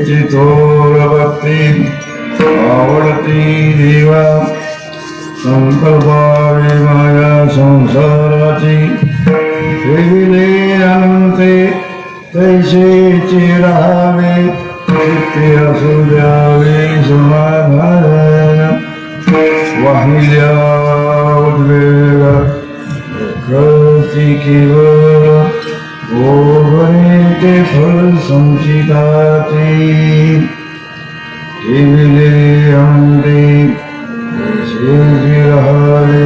सेवेची थोर भक्ती आवडती देवा संकल्पावे माया संसाराची ठेविले अनंते तैसेचे राहावे नित्य असू द्यावे समाधान वाहिल्या उद्वेग कृती केवळ ओघणे फल संचिताचे ठेविले अंडे तैसेचे राहावे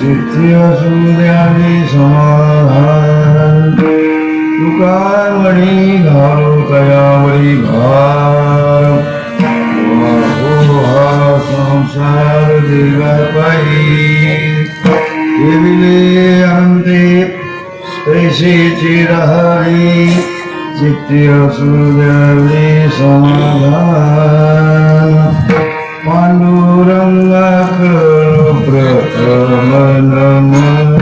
नित्य असू द्यावे समाधान तुकामणी घालो तयावरी भार हा संसार देवा पायी ठेविले अंते तैसेचे राहावे चित्ते असू द्यावे समाधान पांडुरंगा करो प्रथम नमन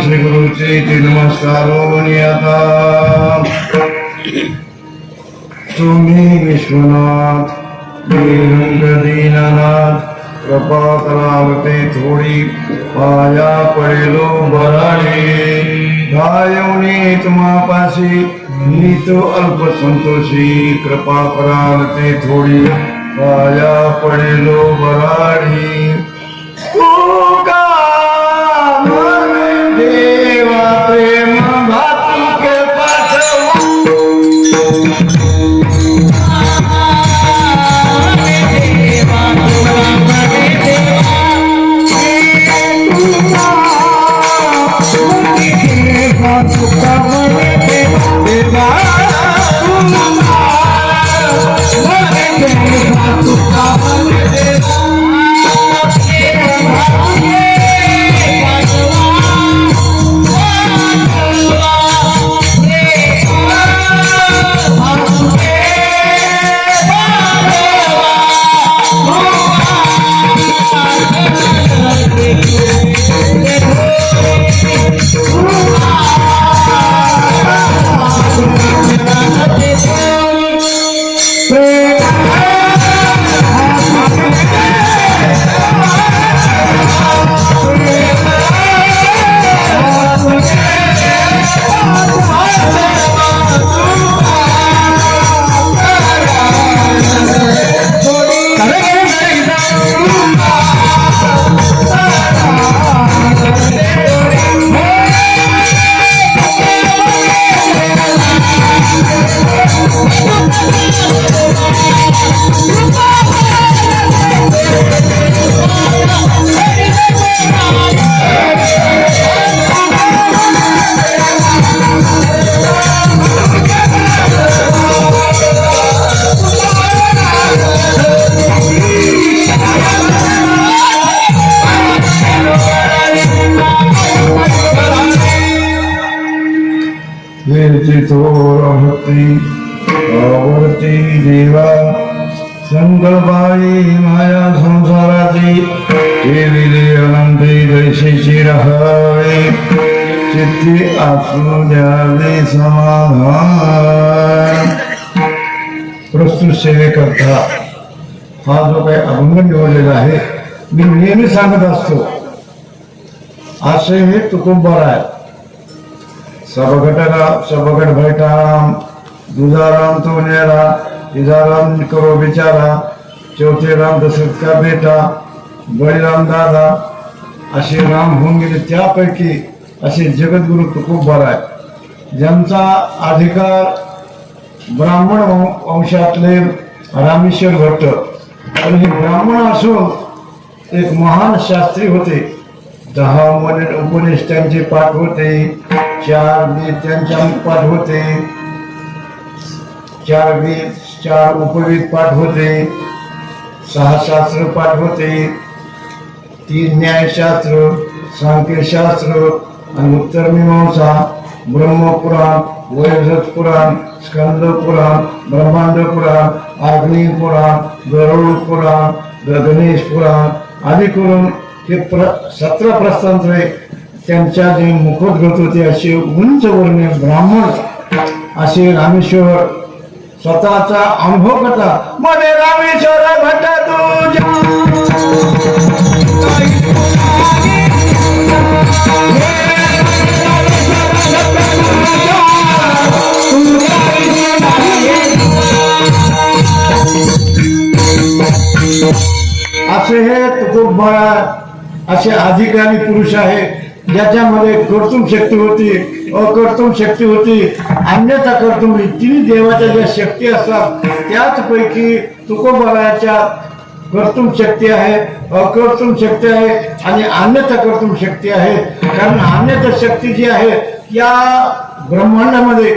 श्री गुरुचे नमस्कार तुम्ही विश्वनाथ दीननाथ कृपा करावते थोडी पाया पडेलो बराडे धायवणे तुम्हापाशी मी तो अल्प संतोषी कृपा करावते थोडी पाया पडेलो बराडी देवा प्रेम भातुके पाठव तुझी थोर भक्ती आवडती देवा संकल्पाई माया संसाराची ठेविले अनंती जैशीची राहावे चित्ती असू द्यावे समाधान. प्रस्तुत सेवेकरता हा जो काही अभंग निवडलेला आहे मी नेहमी सांगत असतो. असे हे तुकुंबर आहे. सबगट बैठाराम दुधाराम तो न्यारा तिजाराम करो बिचारा चौथे राम दशरथ का बेटा बळीराम दादा असे राम होऊन गेले. त्यापैकी असे जगद्गुरु तुकोबार आहे ज्यांचा अधिकार ब्राह्मण वंशातले रामेश्वर भट्ट. आणि हे ब्राह्मण असून एक महान शास्त्री होते. 10 उपदेश त्यांचे पाठ होते. 4 वेद त्यांच्या पाठ होते. 4 वेद 4 उपवेद पाठ होते. 6 शास्त्र पाठ होते. 3 न्यायशास्त्र सांख्यशास्त्र आणि उत्तर मीमांसा ब्रह्मपुराण वैवस्वत पुराण स्कंद पुराण ब्रह्मांड पुराण अग्नि पुराण गरुड पुराण गणेश पुराण आदी करून हे 17 प्रस्तांतरे त्यांच्या जे मुखोद्गत होते असे उंच वर्णीय ब्राह्मण असे रामेश्वर स्वतःचा अनुभव करता. मध्ये रामेश्वर भट्ट असे हे तुकोबा असे अधिकारी पुरुष आहे ज्याच्यामध्ये कर्तुम शक्ती होती अकर्तुम शक्ती होती अन्यथा कर्तुम. तिन्ही देवाच्या ज्या शक्ती असतात त्याचपैकी तुकोबाराच्या कर्तुम शक्ती आहे अकर्तुम शक्ती आहे आणि अन्यथा कर्तुम शक्ती आहे. कारण अन्यथा शक्ती जी आहे या ब्रह्मांडामध्ये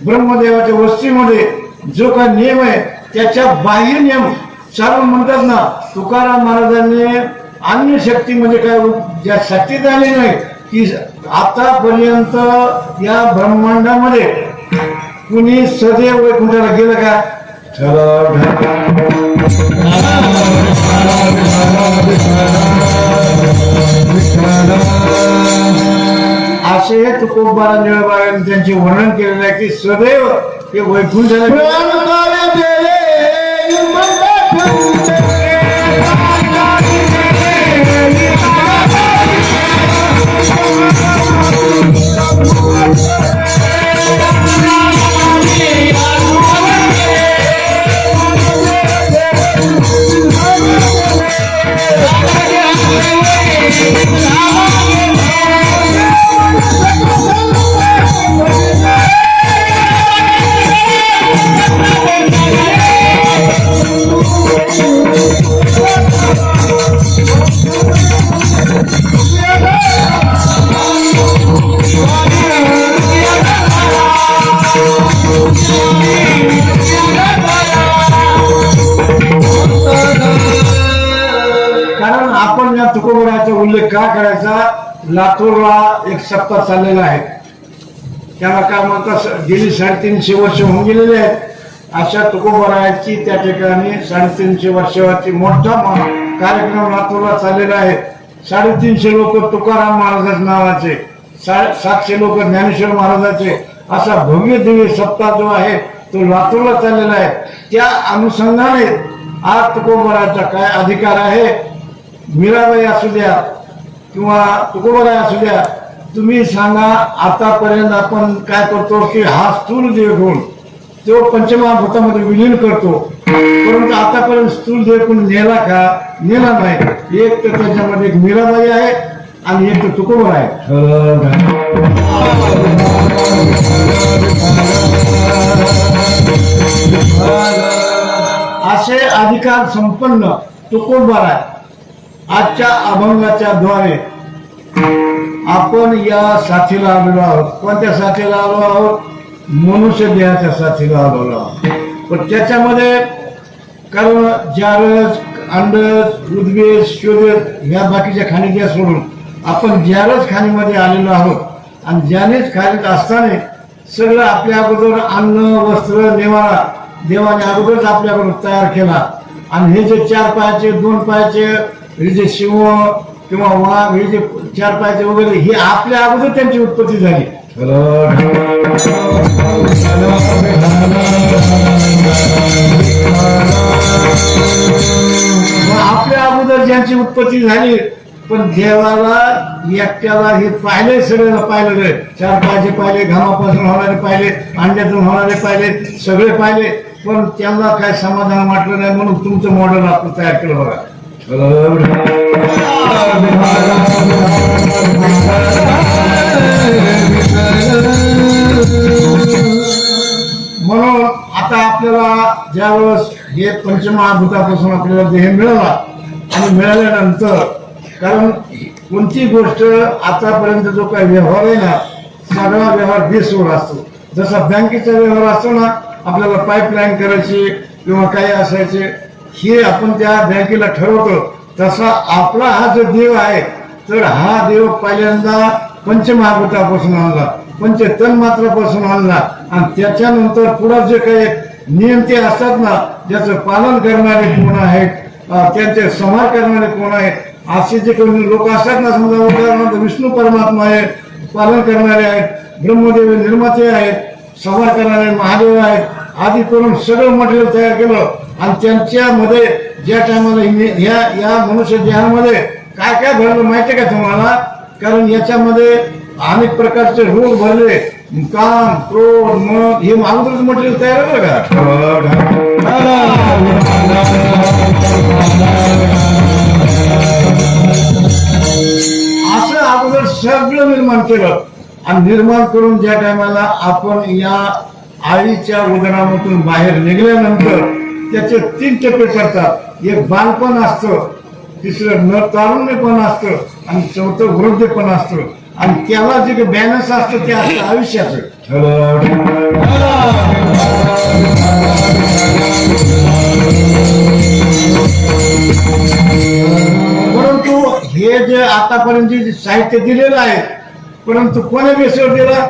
ब्रह्मदेवाच्या वस्तीमध्ये जो काही नियम आहे त्याच्या बाह्य नियम सर्व म्हणतात ना. तुकाराम महाराजांनी अन्य शक्ती म्हणजे काय ज्या शक्तीत आली नाही की आतापर्यंत या ब्रह्मांडामध्ये कुणी सदैव वैकुंठाला गेलं का. असे तुकोबा निळबाळांनी त्यांचे वर्णन केलेलं आहे की सदैव ते वैकुंठाला तुकोबाराचा उल्लेख का करायचा. लातूरला एक सप्ताह चाललेला आहे. त्याला काय म्हणतात गेली 350 वर्ष होऊन गेलेले आहेत. अशा तुकोबाराची त्या ठिकाणी 350 वर्षाची मोठा कार्यक्रम लातूरला चाललेला आहे. 350 लोक तुकाराम महाराजांच्या नावाचे 700 लोक ज्ञानेश्वर महाराजाचे असा भव्य दिव्य सप्ताह जो आहे तो लातूरला चाललेला आहे. त्या अनुषंगाने आज तुकोबाराचा काय अधिकार आहे. मीराबाई असू द्या किंवा तुकोबाराय असू द्या तुम्ही सांगा आतापर्यंत आपण काय करतो की हा स्थूल देव घेऊन तो पंचमहाभूतामध्ये विलीन करतो. परंतु आतापर्यंत स्थूल देव कोण नेला का. नेला नाही. एक तर त्याच्यामध्ये एक मीराबाई आहे आणि एक तर तुकोबार आहे. असे अधिकार संपन्न तुकोबार आहे. आजच्या अभंगाच्या द्वारे आपण या साथीला आलेलो आहोत. कोणत्या साथीला आलो आहोत. मनुष्य देहाच्या साथीला आलेलो आहोत. पण त्याच्यामध्ये कारण जारज अंडज उद्वेज शोधत ह्या बाकीच्या खाणीच्या सोडून आपण जारज खाणीमध्ये आलेलो आहोत. आणि ज्यानेच खाणीत असताना सगळं आपल्या अगोदर अन्न वस्त्र निवारा देवाने अगोदरच आपल्याकडून तयार केला. आणि हे जे 4 पायाचे 2 पायाचे हे जे सिंह किंवा वाघ हे जे 4 पायाचे वगैरे हे आपल्या अगोदर त्यांची उत्पत्ती झाली. आपल्या अगोदर ज्यांची उत्पत्ती झाली, पण देवाला एकट्याला हे पाहिले, सगळ्याला पाहिलं रे. 4 पायाचे पाहिले, घामापासून होणारे पाहिले, अंड्यातून होणारे पाहिले, सगळे पाहिले, पण त्यांना काय समाधान वाटलं नाही. म्हणून तुमचं मॉडेल आपण तयार केलं बघा. म्हणून आता आपल्याला ज्यावेळेस हे पंचमहाभूतापासून आपल्याला देह मिळाला आणि मिळाल्यानंतर, कारण कोणती गोष्ट आतापर्यंत जो काही व्यवहार आहे ना, सगळा व्यवहार बेसवर असतो. जसा बँकेचा व्यवहार असतो ना, आपल्याला पाईपलाईन करायची किंवा काही असायचे, हे आपण त्या बँकेला ठरवतो. तसा आपला हा जो देव आहे, तर हा देव पहिल्यांदा पंचमहाभूतापासून आणला, पंच तन्मात्रापासून आणला. आणि त्याच्यानंतर पुढे जे काही नियम ते असतात ना, ज्याचं पालन करणारे कोण आहेत, त्यांचे संहार करणारे कोण आहेत, असे जे काही लोक असतात ना, समजा उदाहरणार्थ विष्णू परमात्मा आहे, पालन करणारे आहेत, ब्रह्मदेव निर्माते आहेत, संहार करणारे महादेव आहेत, आदी करून सगळं मटेरियल तयार केलं. आणि त्यांच्यामध्ये ज्या टायमाला या मनुष्य देहामध्ये काय काय भरलं माहिती का तुम्हाला? कारण याच्यामध्ये अनेक प्रकारचे रोग भरले, काम क्रोध मग हे अगोदरच मटेरियल तयार आहे का. असं अगोदर सगळं निर्माण केलं. आणि निर्माण करून ज्या टायमाला आपण या आईच्या उदरामधून बाहेर निघाल्यानंतर त्याचे 3 टप्पे पडतात. एक बालपण असतं, तिसरं न तारुण्यपण असतं, आणि 4थं वृद्धपण असतं. आणि त्याला जे काही बॅलन्स असतं ते असतं आयुष्याचं. परंतु हे जे आतापर्यंत जे साहित्य दिलेलं आहे, परंतु कोणी बेसवर दिला?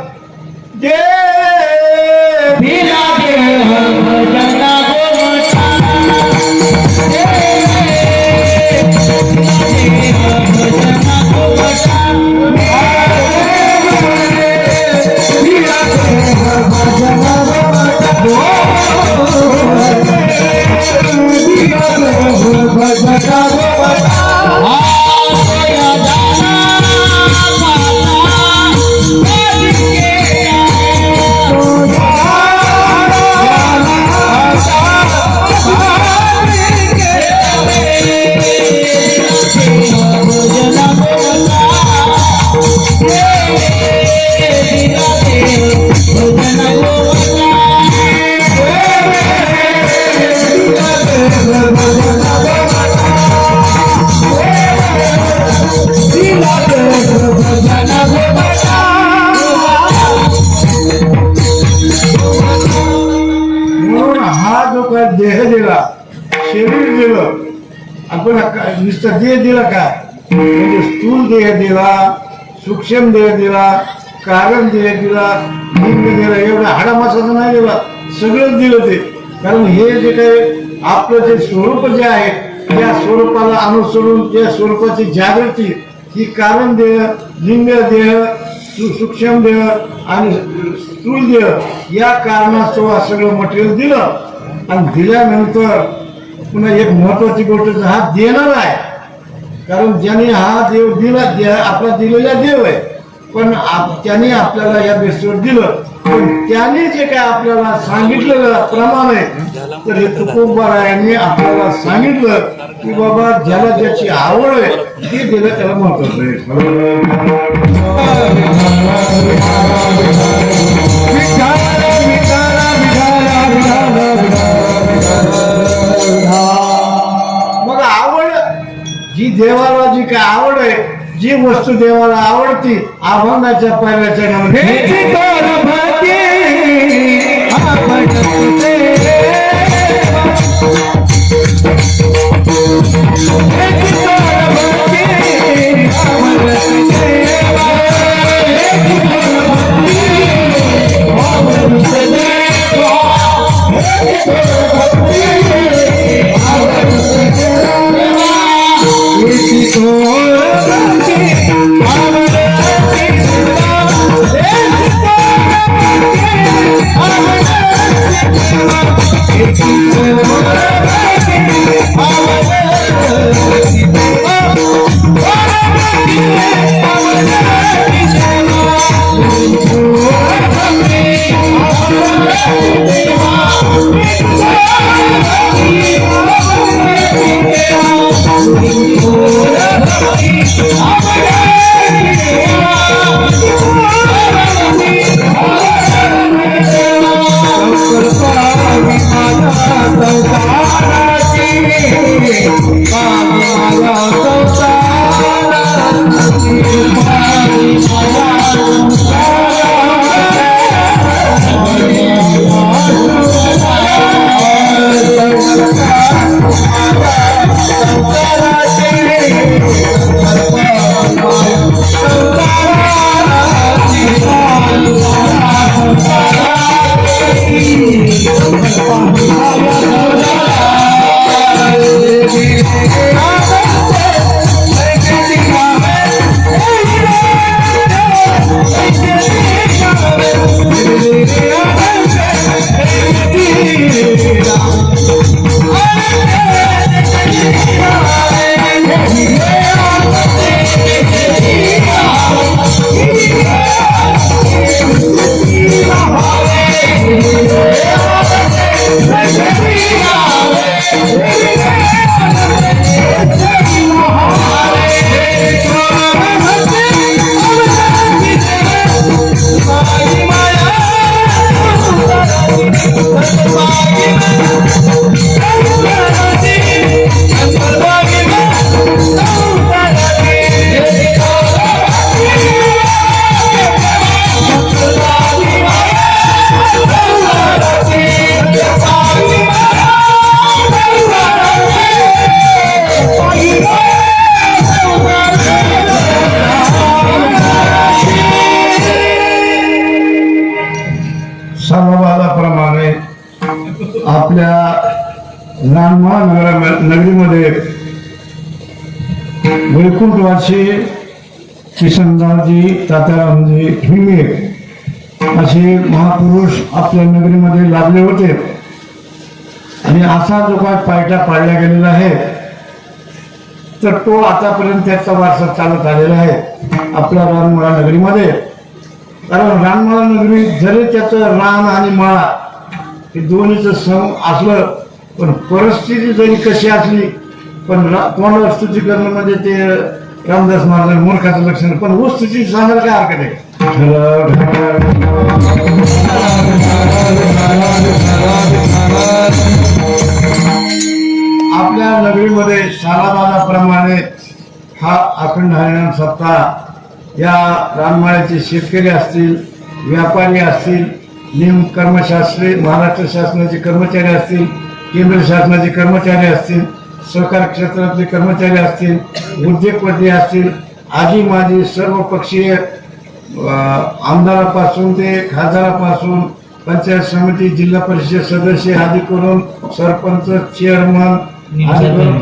देह दिला, शरीर दिलं, आपण नुसतं देह दिला का? म्हणजे स्थूल देह दिला, सूक्ष्म देह दिला, कारण देह दिला, लिंग दिला, एवढा हाडामासाचं नाही दिला, सगळंच दिलं ते. कारण हे जे काही आपलं जे स्वरूप जे आहे, त्या स्वरूपाला अनुसरून त्या स्वरूपाची जागृती ही कारण देह, लिंग देह, सूक्ष्म देह आणि स्थूल देह या कारणास्तव सगळं मटेरियल दिलं. आणि दिल्यानंतर पुन्हा एक महत्वाची गोष्ट, हा देणार आहे. कारण ज्याने हा देव दिला, आपला दिलेला देव आहे, पण त्याने आपल्याला या बेसवर दिलं. पण त्याने जे काय आपल्याला सांगितलेलं प्रमाण आहे, तर हे तुकोबारायांनी आपल्याला सांगितलं की बाबा ज्याला ज्याची आवड आहे ते दिलं त्याला महत्वाचं आहे. मग आवड जी देवाला जी काय आवड आहे, जी वस्तू देवाला आवडती, अभंगाच्या पहिल्याच्या सर्ववादाप्रमाणे आपल्या रानमाळ नगरीमध्ये वैकुंठवासी किसनदासजी तात्यारामजी हिंगे असे महापुरुष आपल्या नगरीमध्ये लाभले होते आणि असा जो काय पायटा पाडला गेलेला आहे तर तो आतापर्यंत त्याचा वारसा चालत आलेला आहे आपल्या रानमाळा नगरीमध्ये. कारण रानमाळा नगरी जरी त्याचं रान आणि माळा हे दोन्हीचं सम असलं पण परिस्थिती जरी कशी असली पण तोंडावर स्तुती करणं म्हणजे ते रामदास महाराज मूर्खाचं लक्षण. पण वस्तुची सांगायला काय हरकत आहे. आपल्या नगरीमध्ये सालाबादाप्रमाणे हा अखंड हरिनाम सप्ताह या रानमाळ्याचे शेतकरी असतील, व्यापारी असतील, निम कर्मशास्त्री, महाराष्ट्र शासनाचे कर्मचारी असतील, केंद्र शासनाचे कर्मचारी असतील, सहकार क्षेत्रातले कर्मचारी असतील, उद्योगपती असतील, आजी माजी सर्व पक्षीय आमदारापासून ते खासदारापासून पंचायत समिती, जिल्हा परिषद सदस्य आदी करून सरपंच, चेअरमन आदी करून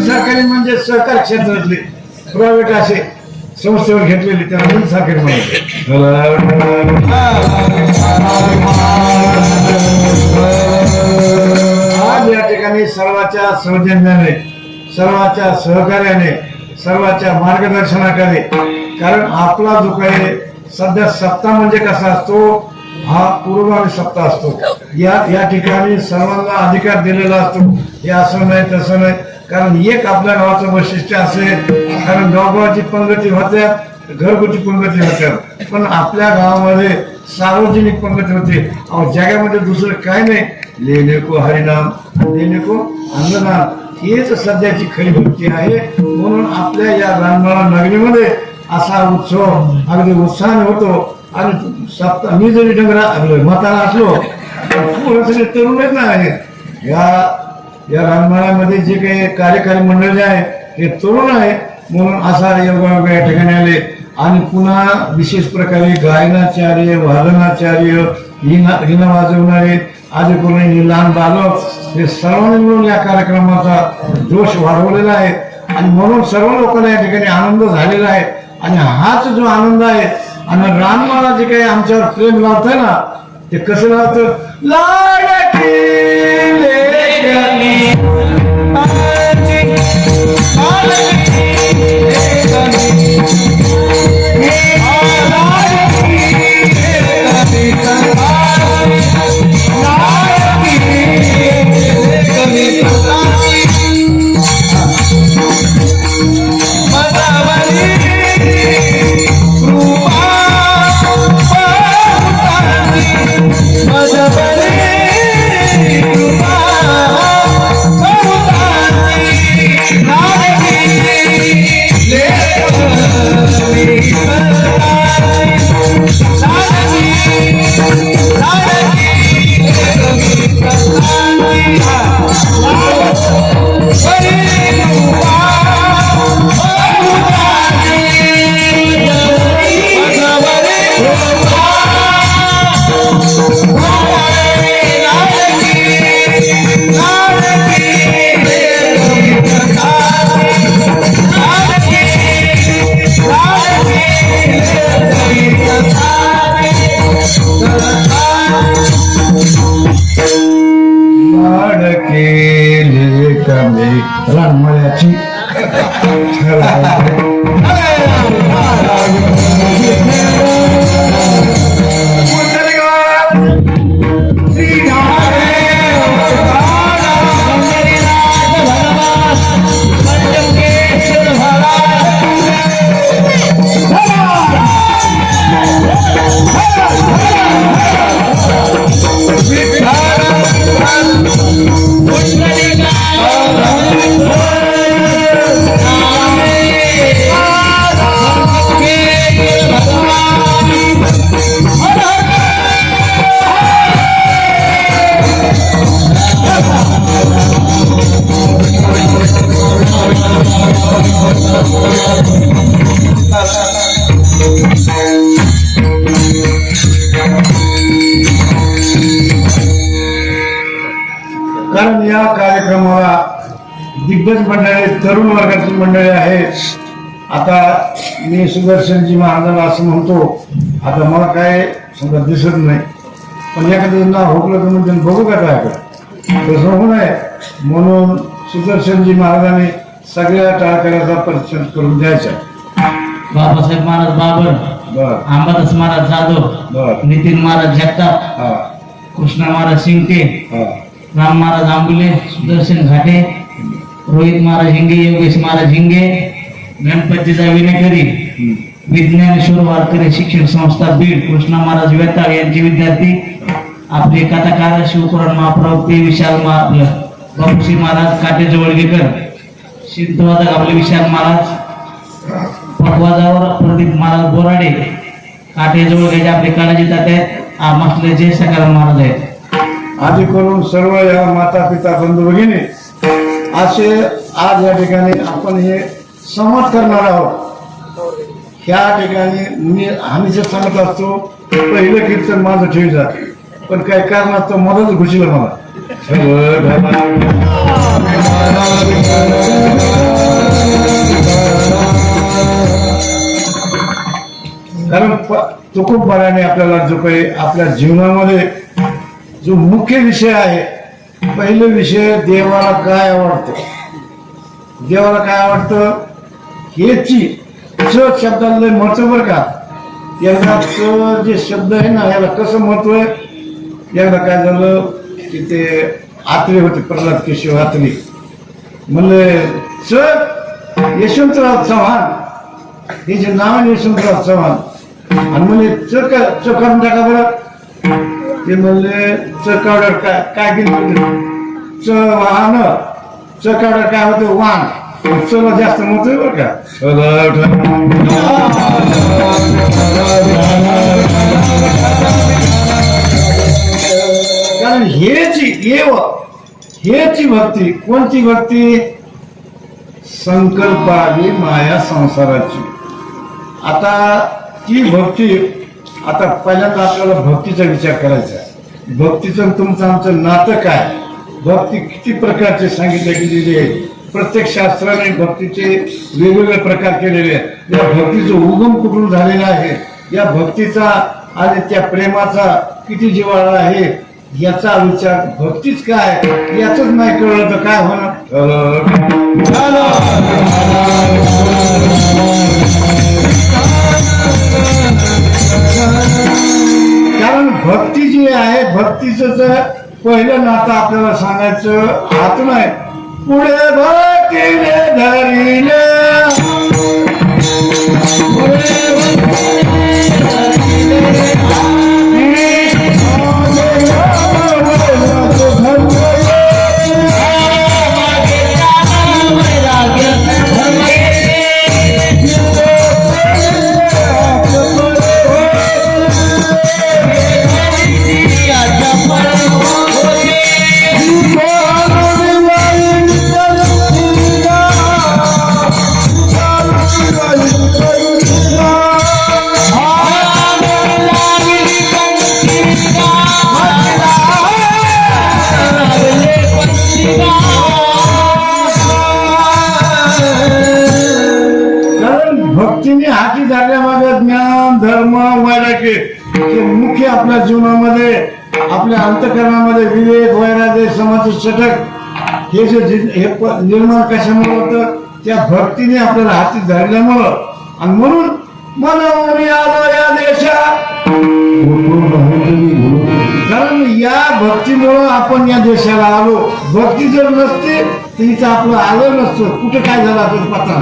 सरकारी म्हणजे सहकार क्षेत्रातले प्रायव्हेट असे संस्थेवर घेतलेली त्याला निम सरकारी म्हणते. आज या ठिकाणी सर्वांच्या सौजन्याने, सर्वांच्या सहकार्याने, सर्वांच्या मार्गदर्शनाखाली, कारण आपला जो काही सध्या सत्ता म्हणजे कसा असतो हा पूर्वगामी सत्ता असतो. या ठिकाणी सर्वांना अधिकार दिलेला असतो. हे असं नाही तसं नाही. कारण एक आपल्या गावाचं वैशिष्ट्य असेल कारण गावगावाची पंगती होत्या, घरगुती पंगती होत्या, पण आपल्या गावामध्ये सार्वजनिक पंगती होते. जगामध्ये दुसरं काय नाही. लेणे को हरिनाम, लेणे को अंगनाम, हेच सध्याची खरी भक्ती आहे. म्हणून आपल्या या रानमाळा नगरीमध्ये असा उत्सव अगदी उत्साहाने होतो. आणि सप्ताह मी जरी डंगरा मताला असलो तर तरुणच नाही. या रानमाळ्यामध्ये जे काही कार्यकारी मंडळी आहे ते तरुण आहे. म्हणून असा योगायोग या ठिकाणी आले आणि पुन्हा विशेष प्रकारे गायनाचार्य वादनाचार्य हिना वाजवणारे आधी कोणी लहान बालक हे सर्वांनी मिळून या कार्यक्रमाचा जोश वाढवलेला आहे आणि म्हणून सर्व लोकांना या ठिकाणी आनंद झालेला आहे आणि हाच जो आनंद आहे आणि राममाला जे काही आमच्यावर प्रेम लावतंय ना ते कसं लावतं लाडकी लेकरांनी रानमाळ्याची कारण या कार्यक्रमाला दिग्गज मंडळी तरुण वर्गाची मंडळी आहे. आता मी सुदर्शनजी महाराजांना असं म्हणतो, आता मला काय समजा दिसत नाही पण एखादं नाव हुकलं तर म्हणजे बघू का काय तसं होऊ नये म्हणून सुदर्शनजी महाराजांनी सगळ्या टाळकऱ्याचा परिचय करून द्यायचा. बाबासाहेब महाराज बाबर, अंबादास महाराज जाधव, नितीन महाराज जगताप, कृष्णा महाराज शिंगटे, राम महाराज आंबुले, सुदर्शन घाटे, रोहित महाराज हिंगे, योगेश महाराज हिंगे, गणपतीचा विनेकरी, विज्ञानेश्वर वारकरी शिक्षण संस्था बीड, कृष्णा महाराज वेताळ यांचे विद्यार्थी, आपले कथाकार शिवपुराण महाप्रभू ते विशाल बाबूशी महाराज काटे जवळगेकर, सिद्धवादक आपले विशाल महाराज, पटवाजावर प्रदीप महाराज बोराडे, काटे जवळगे आपले काळाजी तात्या मसल्याचे सकाराम महाराज आहेत. आधी करून सर्व या माता पिता बंधू भगिनी असे आज या ठिकाणी आपण हे संवाद करणार आहोत. ह्या ठिकाणी मी हमेशा सांगत असतो पहिलं कीर्तन माझं ठेवी जाते पण काही कारणास्तव मदत घुसलं मला. कारण तुकोबाराने आपल्याला जो काही आपल्या जीवनामध्ये जो मुख्य विषय आहे, पहिला विषय देवाला काय आवडतं, देवाला काय आवडतं हेची च शब्दाला लय महत्व बरं का. एकदा च जे शब्द आहे ना याला कसं महत्व आहे, एकदा काय झालं की ते आत्रे होते, प्रल्हाद केशव आत्रे म्हणले च यशवंतराव चव्हाण, हे जे नाव आहे यशवंतराव चव्हाण, आणि म्हणजे च काढून टाका बरं. ते म्हणले च कावड्यावर काय केलं, च वाहन, च कावड्यावर काय होतं वाहन, चला जास्त महत्व बरं का. कारण हेची भक्ती कोणती भक्ती, संकल्पावी माया संसाराची. आता ती भक्ती, आता पहिल्यांदा आपल्याला भक्तीचा विचार करायचा आहे. भक्तीचं तुमचं आमचं नातं काय, भक्ती किती प्रकारचे सांगितले गेलेले आहे. प्रत्येक शास्त्राने भक्तीचे वेगवेगळे प्रकार केलेले आहेत. या भक्तीचा उगम कुठून झालेला आहे, या भक्तीचा आणि त्या प्रेमाचा किती जिव्हाळा आहे, याचा विचार भक्तीच काय याच नाही कळलं तर काय होणार. कारण भक्ती जी आहे, भक्तीचं जर पहिलं नातं आपल्याला सांगायचं हात नाही, पुढे भक्तीने धरिले, भक्तीने हाती धरल्यामागे ज्ञान धर्म वैराग्य हे मुख्य आपल्या जीवनामध्ये, आपल्या अंतःकरणामध्ये विवेक वैराग्य समाज षटक हे जे निर्माण कशामुळे होतं, त्या भक्तीने आपल्याला हाती धरल्यामुळं. आणि म्हणून मनोनी आलो या देशात, कारण या भक्तीमुळं आपण या देशाला आलो. भक्ती जर नसते तर इथं आपलं आलं नसतं. कुठे काय झालं आपण पता.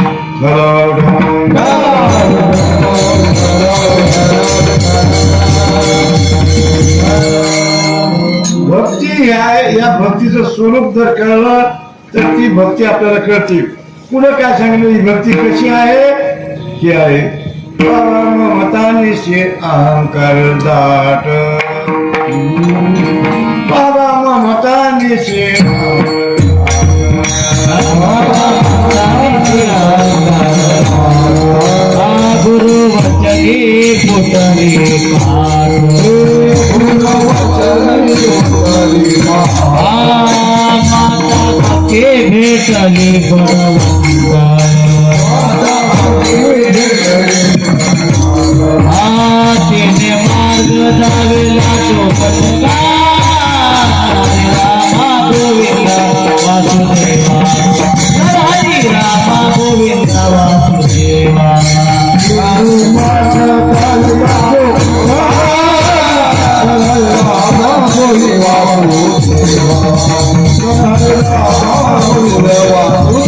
भक्ती या भक्तीचं स्वरूप जर कळलं तर ती भक्ती आपल्याला कळते. पुढे काय सांगितलं, ही भक्ती कशी आहे, ही आहे मतानिशी अहंकार दाट, बाबा मतानिशी गुरु वचने पुतले माता के भेटले तिने मार्ग दावेला तो पटका, रामा गोविंदा वासुदेवा, हरी रामा गोविंदा वासुदेवा.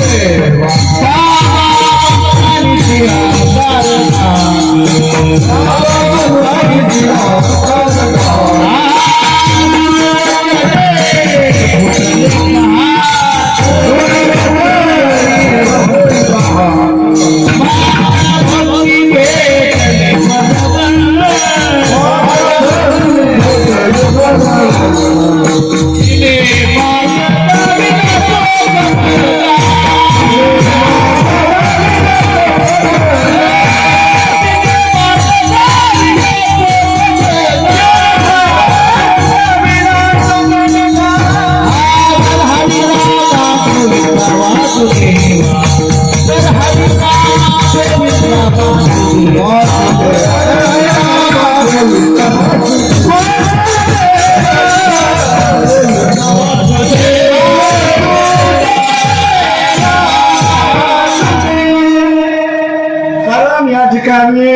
या ठिकाणी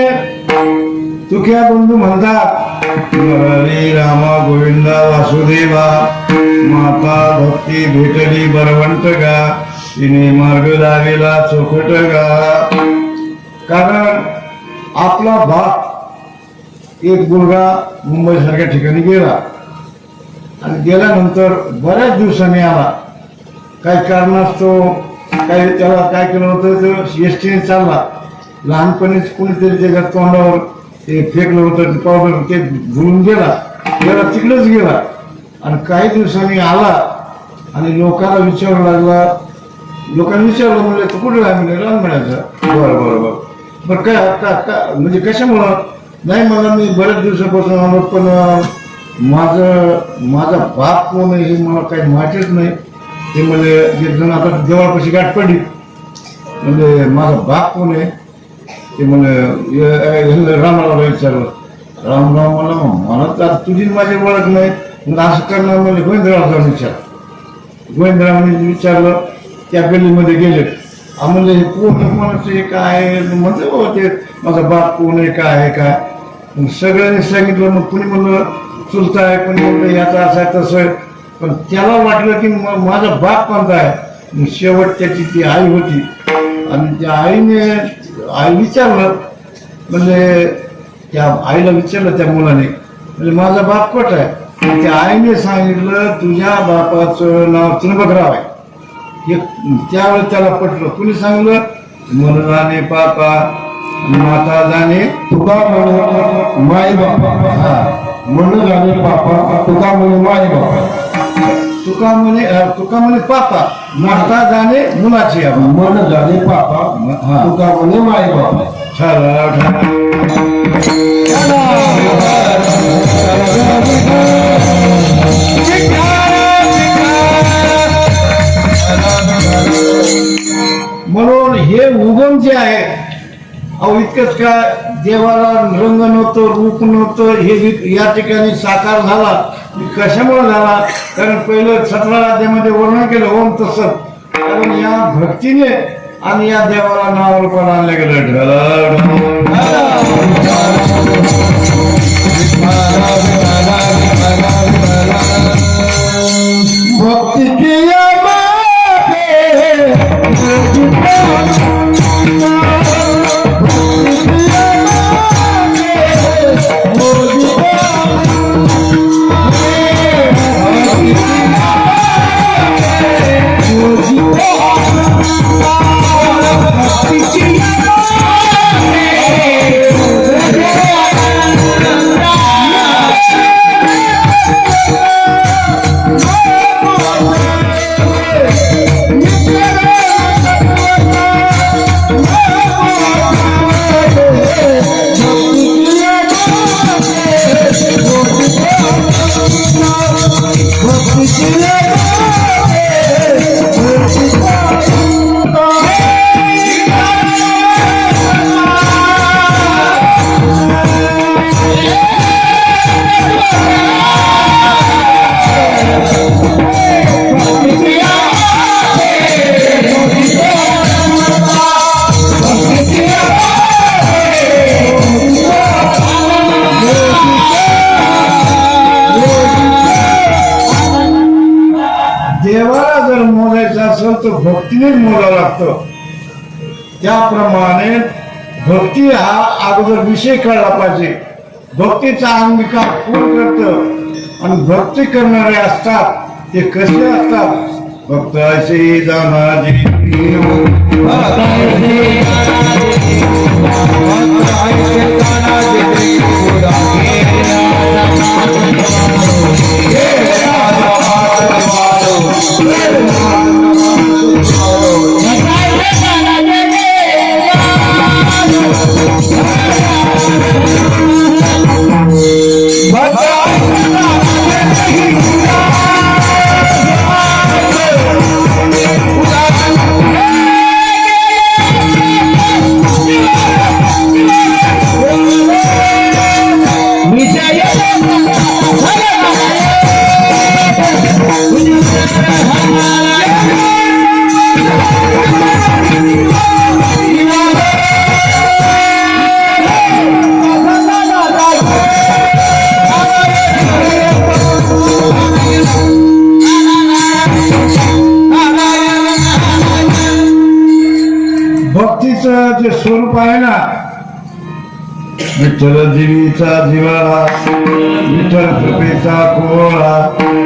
तुक्या बंधू म्हणतात, हरी रामा गोविंदा वासुदेवा, माता भक्ती भेटली बरवंत गा, तिने मार्ग दावेला चोखट गा. कारण आपला बाप एक मुलगा मुंबई सारख्या ठिकाणी गेला आणि गेल्यानंतर बऱ्याच दिवसांनी आला. काही कारणास्तव काही त्याला काय केलं होतं, तर एसटीने चालला. लहानपणीच कुणीतरी त्याच्या तोंडावर ते फेकलं होतं, ते पावडर ते धुवून गेला तिकडेच गेला. आणि काही दिवसांनी आला आणि लोकांना विचारू लागला. लोकांनी विचारलं, म्हणलं तू कुठे आहे, म्हणजे रान म्हणायचं. बरं बरं बरं, बरं म्हणजे कशामुळं नाही मला मी बऱ्याच दिवसापासून आलो पण माझा बाप कोण आहे हे मला काही माहितीच नाही. ते म्हणजे एक जण आता देवापाशी गाठ पडली म्हणजे माझा बाप कोण आहे ते म्हणजे रामाला विचारलं. राम मला तर तुझी माझी ओळख नाही मग असं करणार म्हणजे गोविंदराव जाऊन गोविंदरावने विचारलं. त्या गल्लीमध्ये गेले म्हणजे कोणाचं हे काय म्हणजे बाबा ते माझा बाप कोण आहे काय आहे काय मग सगळ्यांनी सांगितलं. मग कुणी म्हणलं चुलता आहे कोणी म्हणलं याचा असं आहे तसं आहे पण त्याला वाटलं की माझा बाप कोणता आहे. मग शेवट त्याची ती आई होती आणि त्या आई विचारलं म्हणजे त्या आईला विचारलं त्या मुलाने म्हणजे माझा बाप कोट आहे. त्या आईने सांगितलं तुझ्या बापाचं नाव त्र्यंबकराव आहे. त्यावेळेस त्याला पटलं. कुणी सांगलं मन जाणे पापा माता जाणे तुका म्हणे माई बापा. हा मन जाणे पापा तुका म्हणे माई बापा. तुका म्हणे पापा माता जाणे मुलाची आबा. मन जाणे पापा हा. तुका म्हणे माई बापा. म्हणून हे उगम जे आहे अहो इतकंच काय देवाला रंग नव्हतं रूप नव्हतं हे या ठिकाणी साकार झाला. कशामुळे झाला कारण पहिलं 17 अध्यायामध्ये वर्णन केलं ओम तसं कारण या भक्तीने आणि या देवाला नाव रूपाला आणलं गेलं. भक्ती देवाला जर मोजायचं असेल तर भक्तीनेच मोजावं लागतं. त्याप्रमाणे भक्ती हा अगोदर विषय कळला पाहिजे. भक्तीचा अंगीकार कोण करत आणि भक्ती करणारे असतात ते कसे असतात भक्त असे दानाजी भक्तीचं जे स्वरूप आहे ना विठ्ठल देवीचा जिव्हाळा विठ्ठल कृपेचा कोहळा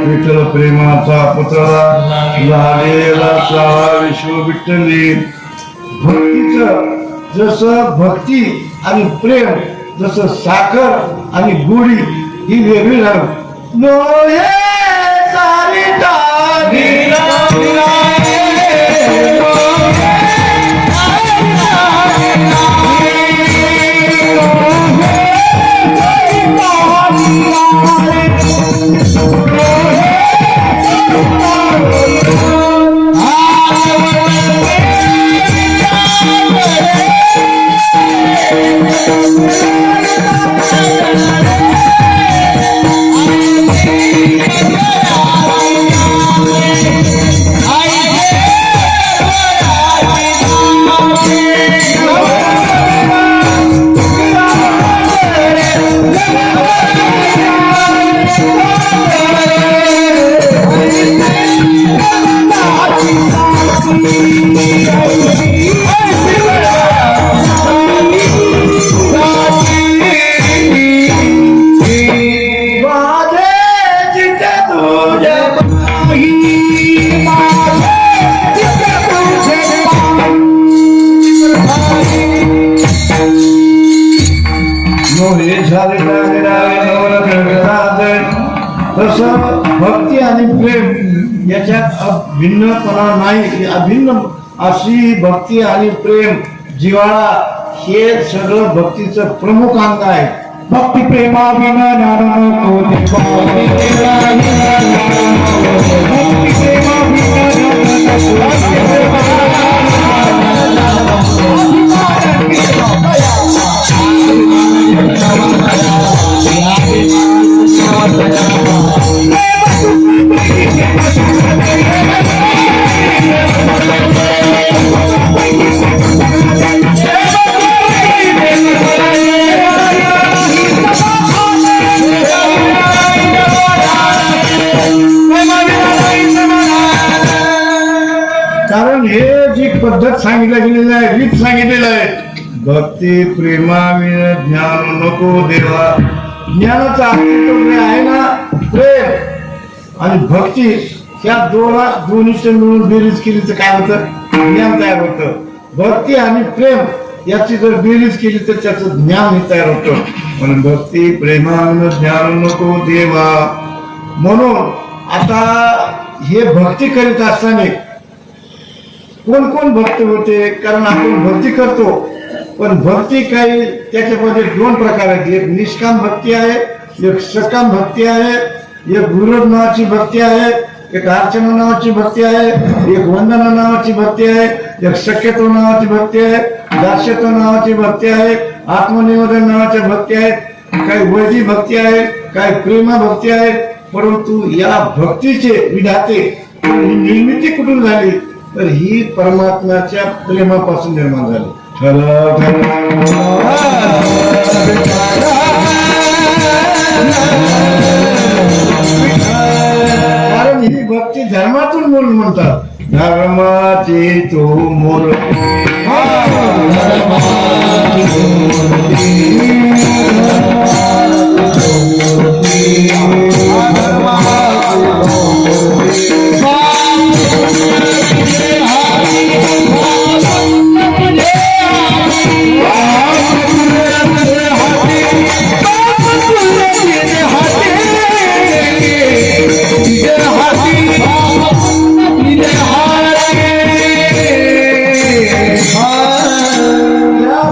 विठ्ठल प्रेमाचा पुतळा झालेला साळा विश्व विठ्ठली. भक्तीचं जसं भक्ती आणि प्रेम जसं साखर आणि गोडी ही वेगळी झाली. लोहे चारिता नीला तसं भक्ती आणि प्रेम याच्यात भिन्नपणा नाही. अभिन्न अशी भक्ती आणि प्रेम जिव्हाळा हे सगळं भक्तीचं प्रमुख अंग आहे. भक्ती प्रेमा विना ज्ञान नको देवा. भक्ती प्रेमा विना कारण हे जी पद्धत सांगितली गेलेली आहे, रीत सांगितलेलं आहे, भक्ती प्रेमाविना ज्ञान नको देवा. ज्ञानाचा अर्थ आहे ना प्रेम आणि भक्ती, या दोन्हीचे मिळून बेरीज केली तर काय होतं? ज्ञान तयार होतं. भक्ती आणि प्रेम याची जर बेरीज केली तर त्याचं ज्ञान तयार होतं. म्हणून भक्ती प्रेमाविना ज्ञान नको देवा. म्हणून आता हे भक्ती करीत असताना कोण कोण भक्त होते? कारण आपण भक्ती करतो, पण भक्ती काही त्याच्यामध्ये दोन प्रकार आहेत. एक निष्काम भक्ती आहे, एक सकाम भक्ती आहे, एक गुरु नावाची भक्ती आहे, एक अर्चना नावाची भक्ती आहे, एक वंदना नावाची भक्ती आहे, एक शक्यतो नावाची भक्ती आहे, दास्यत्व नावाची भक्ती आहे, आत्मनिवेदन नावाच्या भक्ती आहेत, काही वैदिक भक्ती आहे, काही प्रेमा भक्ती आहे. परंतु या भक्तीचे विधाते निर्मिती कुठून झाली? तर ही परमात्म्याच्या प्रेमापासून निर्माण झाली. कारण ही भक्ती धर्मातून म्हणून म्हणतात. धर्माची तू मूर्ती,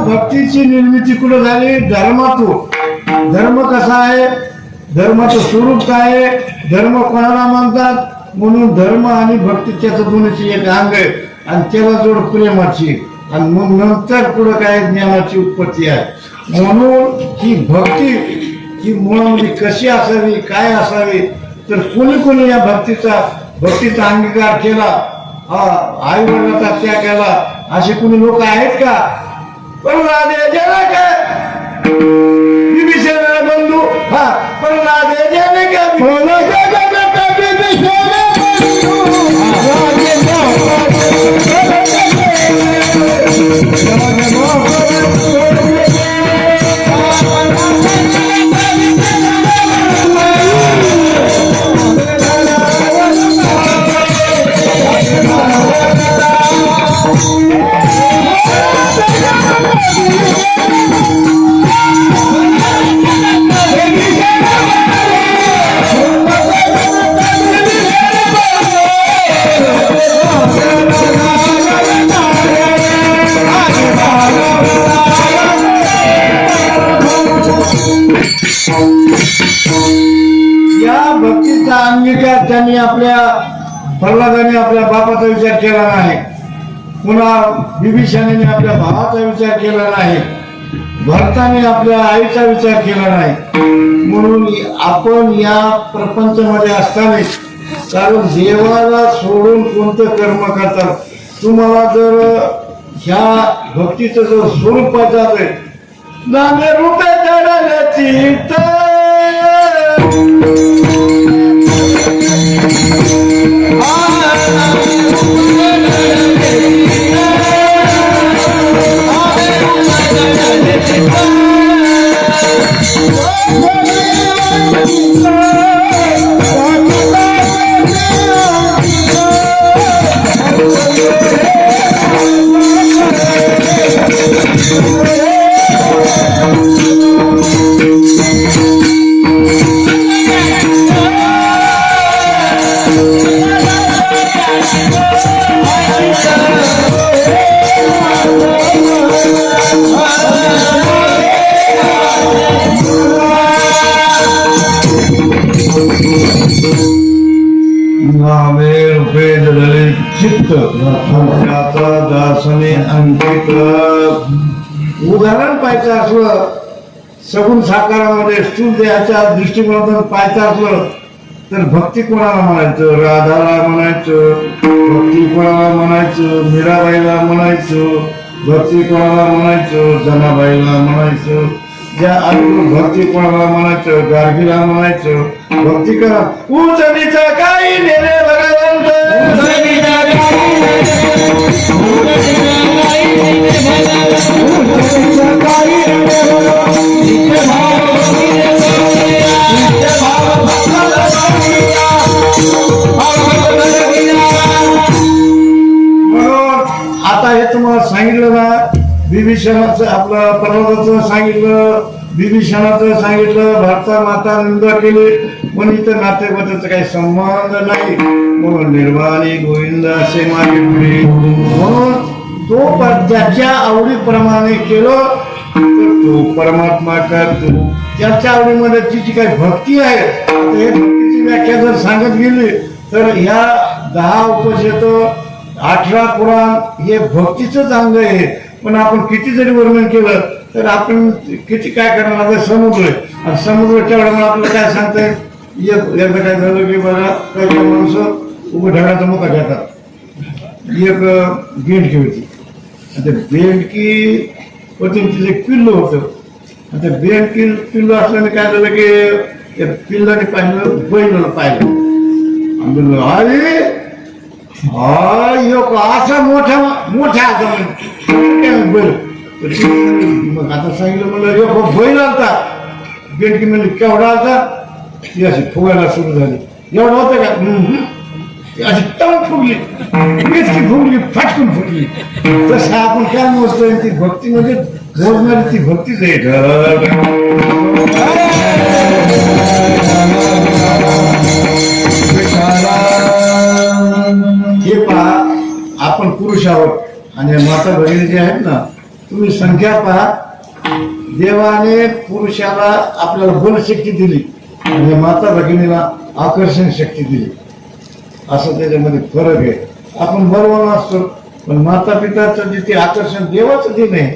भक्तीची निर्मिती कुठं झाली? धर्मातून. धर्म कसा आहे? धर्माचं स्वरूप काय आहे? धर्म कोणाला म्हणतात? म्हणून धर्म आणि भक्ती त्याचं दोन्हीची एक अंग आहे आणि त्याला जोड प्रेमाची आणि मग नंतर पुढं काय ज्ञानाची उत्पत्ती आहे. म्हणून ही भक्ती ही मुळामध्ये कशी असावी, काय असावी? तर कोणी कोणी या भक्तीचा अंगीकार केला, आई वडिलांचा त्याग केला, असे कोणी लोक आहेत का? प्रल्हादे जनक विभीषण बंधू, प्रल्हादे जनक या भक्तीचा अंगीकार त्यांनी प्रल्हादाने आपल्या बापाचा विचार केला नाही, पुन्हा विभीषणाने आपल्या भावाचा विचार केला नाही, भरताने आपल्या आईचा विचार केला नाही. म्हणून आपण या प्रपंचामध्ये असताना, कारण देवाला सोडून कोणतं कर्म करतात? तुम्हाला जर ह्या भक्तीचं जर स्वरूप पाहिजे, नामे रूपे चढले चित्त, चित्त तुमच्याचा दासने अंकित. उदाहरण पाहायचं असलं सगुण साकारामध्ये स्थूल देहाच्या दृष्टिकोनातून पाहायचं असलं तर भक्ती कोणाला म्हणायचं? राधाला म्हणायचं. भक्ती कोणाला म्हणायचं? मीराबाईला म्हणायचं. भक्ती कोणाला म्हणायचं? जनाबाईला म्हणायचं. या भक्ती कोणाला म्हणायचं? गार्गीला म्हणायचं. भक्ती करा उच नीच काही नेले भगवंत. आता हे तुम्हाला सांगितलं ना, बिभीषणाचं आपलं पर्वताचं सांगितलं, बिभीषणाचं सांगितलं, भारता माता निंदा केली, पण इथं नातेवाईकाचा काही संबंध नाही म्हणून निर्वाणी गोविंद असे मागे पुढे. म्हणून तो ज्याच्या आवडीप्रमाणे केलं तर तो परमात्मा करतो. त्याच्या आवडीमध्ये तिची काही भक्ती आहे. आता हे भक्तीची व्याख्या जर सांगत गेली तर ह्या 10 उपनिषद 18 पुराण हे भक्तीचंच अंग आहे. पण आपण किती जरी वर्णन केलं तर आपण किती काय करणार? आता समुद्र आहे आणि समुद्र तेवढ्यामुळे आपल्याला काय सांगताय? एकदा काय झालं की बघा, काही माणसं उभं ढगाचा मुका घेतात. एक बेंडकी होती आणि त्या बेंडकी होती, तिथे एक पिल्लू होतं आणि त्या बेंडकी पिल्लू असल्याने काय झालं की त्या पिल्लाने पाहिलं, बैलाला पाहिलं आणि म्हणलं अरे असा मोठा मोठा बैल. मग आता सांगितलं म्हणलं बैल आलता. बेंडकी म्हणली केवढा आलता? ती अशी फुगायला सुरू झाली. एवढं होतं का? अशी टम फुगली, इतकी फुगली, फाटकून फुगली. तसं आपण काय मोजतोय? ती भक्ती म्हणजे मोजणारी ती भक्तीच आहे. हे पहा, आपण पुरुष आहोत आणि माता भगिनी जे आहेत ना, तुम्ही संख्या पहा. देवाने पुरुषाला आपल्याला बलशक्ती दिली आणि माता भगिनीला आकर्षण शक्ती दिली. असं त्याच्यामध्ये फरक आहे. आपण बरोबर असतो पण माता पिताचं जे ते आकर्षण देवाचं ते नाही.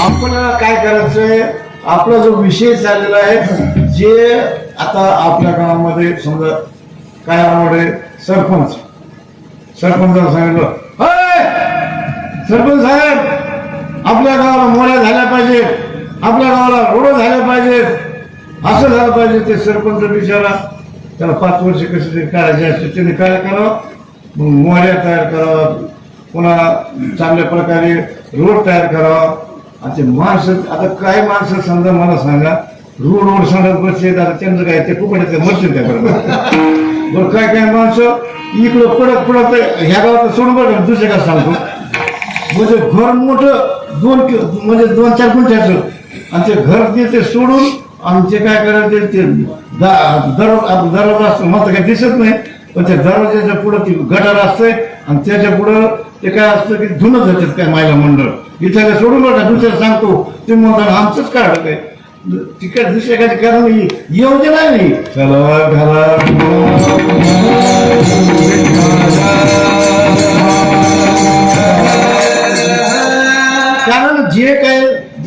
आपल्याला काय करायचंय? आपला जो विषय चाललेला आहे, जे आता आपल्या गावामध्ये समजा काय आवडे सरपंचाला सांगितलं, सरपंच साहेब आपल्या गावाला मोऱ्या झाल्या पाहिजेत, आपल्या गावाला रोड झाल्या पाहिजेत, असं झालं पाहिजे. ते सरपंच बिचारा त्याला 5 वर्ष कसे तरी काढायचे असते. त्याने काय करावं? मग मोऱ्या तयार करावा, पुन्हा चांगल्या प्रकारे रोड तयार करावा. आणि ते माणसं, आता काय माणसं समजा मला सांगा, रोड सांगत बसले, आता त्यांचं काय ते कुकड्याचं मरतील त्या बरोबर. बरं काय काय माणसं इकडं पडत ह्या गावात सोडून बघा, दुसऱ्या का सांगतो म्हणजे घर मोठं 2-4 गुंठ्याचं आणि ते घर ते सोडून आणि ते काय करायचं, ते दरवाजा असतो, मला काही दिसत नाही, पण त्या दरवाजाच्या पुढं ती गटार असतंय आणि त्याच्या पुढं ते काय असतं की धुनच होतात काय महिला मंडळ. इथं काय सोडून बघा, दुसऱ्या सांगतो ते म्हणतात आमचंच काढलं काय तिकडे दुसऱ्या काय कारण योजना नाही. चला घरा कारण जे काय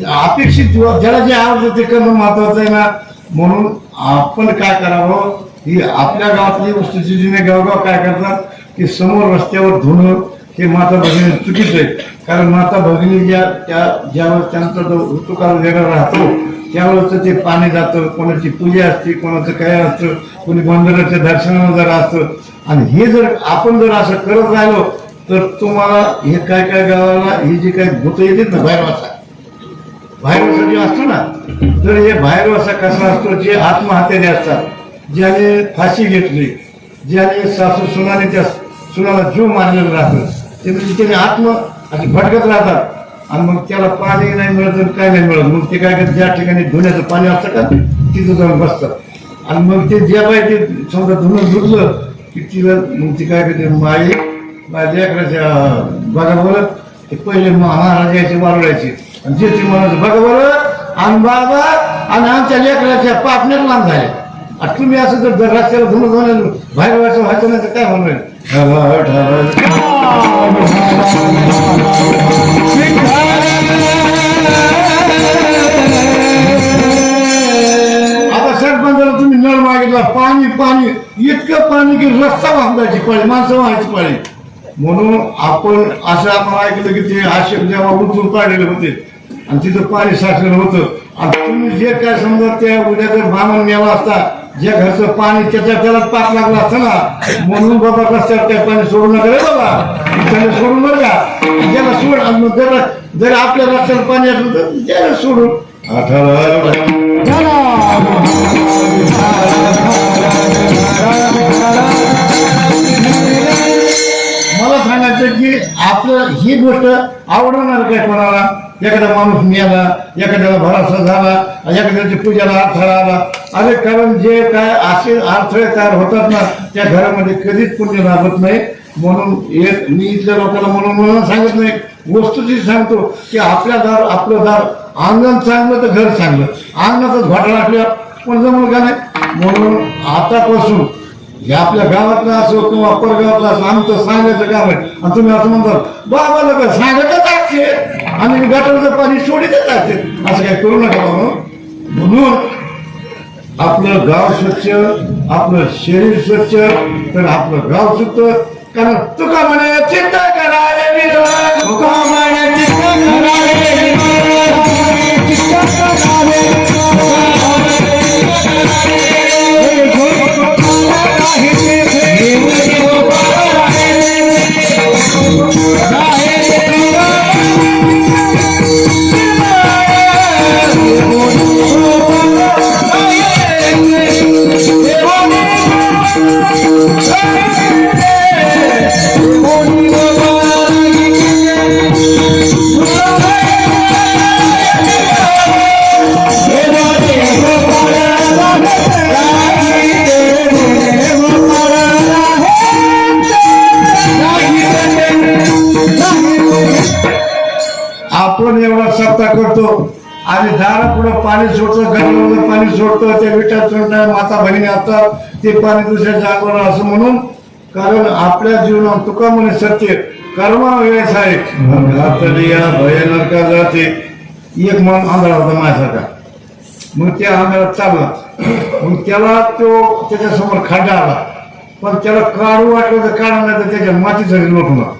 अपेक्षित ज्याला जे आवडतं ते करणं महत्वाचं आहे ना. म्हणून आपण काय करावं, ही आपल्या गावातली वस्तूची गावगाव काय करतात की समोर रस्त्यावर धुणं हे माता भगिनी चुकीचं आहे. कारण माता भगिनी ज्यावेळेस त्यांचा जो ऋतुकाल वेगळा राहतो त्यावेळेस ते पाणी जातं, कोणाची पूजा असते, कोणाचं काय असतं, कोणी बंदराच्या दर्शनाला जर असतं. आणि हे जर आपण जर असं करत राहिलो तर तुम्हाला हे काय काय गावाला हे जे काही भूत येतात ना, बाहेरवासा जे असतो ना, तर हे बाहेरवासा कसा असतो, जे आत्महत्याने असतात, ज्याने फाशी घेतली, ज्याने सासू सुनाने त्या सुनाला जीव मारलेला राहतो, त्याने आत्म असे भटकत राहतात. आणि मग त्याला पाणी नाही मिळत, काय नाही मिळत. मग ते काय करतात, ज्या ठिकाणी धुण्याचं पाणी असतं का तिथं जाऊन बसतात. आणि मग ते ज्या बाई ते समजा धुणं धुतलं की तिला मग ती काय करते, माझ्या लेकराच्या बघा बरं, ते पहिले महाराज यायचे वारवायचे आणि जे ते म्हणायचं बघा बरं, आणि बाबा आणि आमच्या लेकराच्या पापण्यात लांब झाल्या. आणि तुम्ही असं जर रस्त्याला धुणं बाहेर व्हायचं नाही तर काय म्हणून आता सरपंचाला तुम्ही नळ मागितला, पाणी पाणी इतकं पाणी की रस्ता बांधायची पाळी, माणसं व्हायची पाळी. म्हणून आपण असं आपण ऐकलं की ते आशेप जेव्हा उचलून काढलेले होते आणि तिथं पाणी साठलेलं होतं. आणि तुम्ही जे काय समजा त्या उद्या जर बामण मेला असता, ज्या घरचं पाणी त्यालाच पाप लागला असता ना. म्हणून बाबा रस्त्यावर काही पाणी सोडू नका रे बाबा, त्याला सोडू नका. ज्याला सोड जर आपल्या रस्त्यावर पाणी असलं तर त्याला सोडून मला सांगायचं की आपलं ही गोष्ट आवडणार काय कोणाला. एखादा माणूस मिळाला, एखाद्याला भरोसा झाला, एखाद्याच्या पूजाला अडथळा आला. अरे कारण जे काय असे अडथळे तयार होतात ना त्या घरामध्ये कधीच पुण्य लागत नाही. म्हणून एक मी इथल्या लोकांना म्हणून सांगत नाही, वस्तुची सांगतो की आपलं दार अंगण चांगलं तर घर चांगलं. अंगणाचा घोटाळा असल्यावर पण जमलं का नाही. म्हणून आतापासून हे आपल्या गावातलं असो किंवा परगावातलं असो आमचं सांगायचं काम आहे. आणि तुम्ही असं म्हणतात बाबा लोक सांगतच असते आणि गटारचं पाणी सोडीतच असते, असं काही करू नका बाबा. म्हणून आपलं गाव स्वच्छ, आपलं शरीर स्वच्छ तर आपलं गाव सुद्धा. कारण तुका म्हणे चिंता करावे तुका म्हणे चिंता करावे आपण एवढा सप्ताह करतो आणि दारा पुढे पाणी सोडतो, गटाराला पाणी सोडतो, ते विटा सोडणार माता बहिणी असतात ते पाणी दुसऱ्याच्या अंगावर असं म्हणून. कारण आपल्या जीवनात तुका म्हणे सत्य कर्मा वेळेस आहे भयनरका जाते. एक मन आंधळा होता माझ्यासारखा, मग त्या आंधळात चालला. मग त्याला तो त्याच्यासमोर खड्डा आला, पण त्याला काढू वाटलं तर काढा नाही तर त्याच्या मातीसाठी लोटला.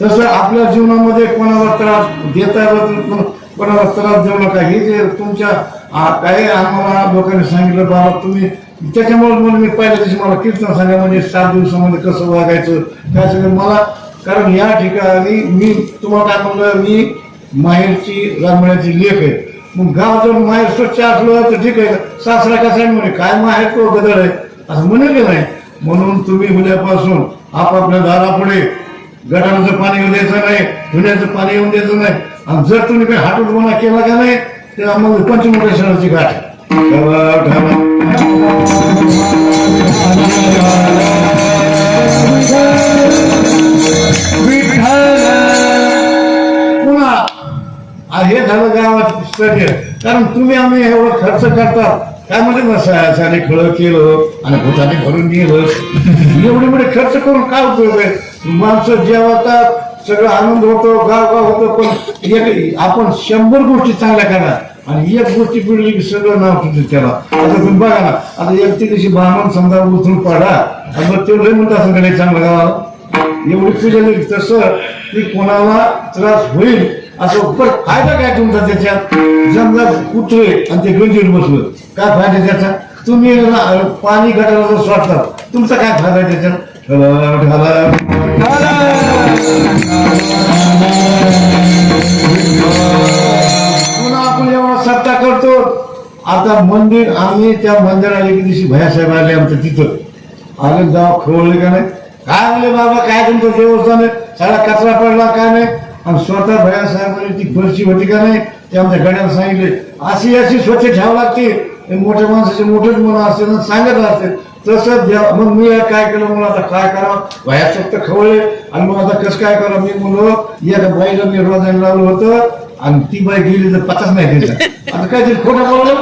तसं आपल्या जीवनामध्ये कोणाला त्रास देता कोणाला त्रास देऊ नका. हे जे तुमच्या काही आम्हाला लोकांनी सांगितलं बाबा तुम्ही त्याच्यामुळे म्हणून मी पहिल्या दिवशी मला कीर्तन सांगा म्हणजे 7 दिवसामध्ये कसं वागायचं काय सगळं मला. कारण या ठिकाणी मी तुम्हाला काय म्हणलं, मी माहेरची राजमण्याची लेख आहे. मग गाव जर माहेर स्वच्छ असलं तर ठीक आहे, सासरा कसा आहे म्हणे काय माहेर तो गदळ आहे असं म्हणाले नाही. म्हणून तुम्ही उद्यापासून आपापल्या दारापुढे गटाराचं पाणी येऊ द्यायचं नाही, धुण्याचं पाणी येऊन द्यायचं नाही. आणि जर तुम्ही काही हाटूटपणा केला का नाही तर मग पंचमुखेश्वराची गाठ पुन्हा हे झालं गावात स्टडी. कारण तुम्ही आम्ही एवढं खर्च करतात काय म्हणते ना सारे खळं केलं आणि भूताने भरून गेलं एवढे मोठे खर्च करून काय उपयोग आहे. माणसं जेवतात सगळं आनंद होतो, गाव होतो. पण एक आपण 100 गोष्टी चांगल्या करा आणि एक गोष्टी पिढली की सगळं नाव तुझं त्याला. आता तुम्ही बघा ना, आता एक दिवशी ब्राह्मण समजा उचलून पाडा आणि मग ते लय म्हणतात असं नाही चांगलं गावाला एवढी पूजा नाही. तसं की कोणाला त्रास होईल असं पण फायदा काय तुमचा त्याच्यात. समजा कुत्रे आणि ते गंजीर बसलं काय फायदा त्याचा. तुम्ही पाणी गटाराला सोडतात तुमचा काय फायदा त्याच्यात. पुन्हा आपण एवढा सप्ताह करतो. आता मंदिर आम्ही त्या मंदिराला एक दिवशी भैयासाहेब आले आमच्या तिथं आले गाव खवळले का नाही काय म्हणले बाबा काय तुमचं देवस्थान आहे सगळा कचरा पडला काय नाही. आणि स्वतः भैयासाहेबांनी ती फरशी होती का नाही ते आमच्या गड्याला सांगितले अशी स्वच्छ ठेवावं लागते. मोठ्या माणसाचे मोठेच मन असते ना सांगत असते तसं. मग मी काय केलं म्हणून आता काय करावं भैया फक्त खवळले आणि मग आता कसं काय करावं. मी म्हणलो एका बाईला मी रोजाने लावलं होतं आणि ती बाई गेली तर पचाच नाही द्यायचा. आता काहीतरी खोटा बोलायला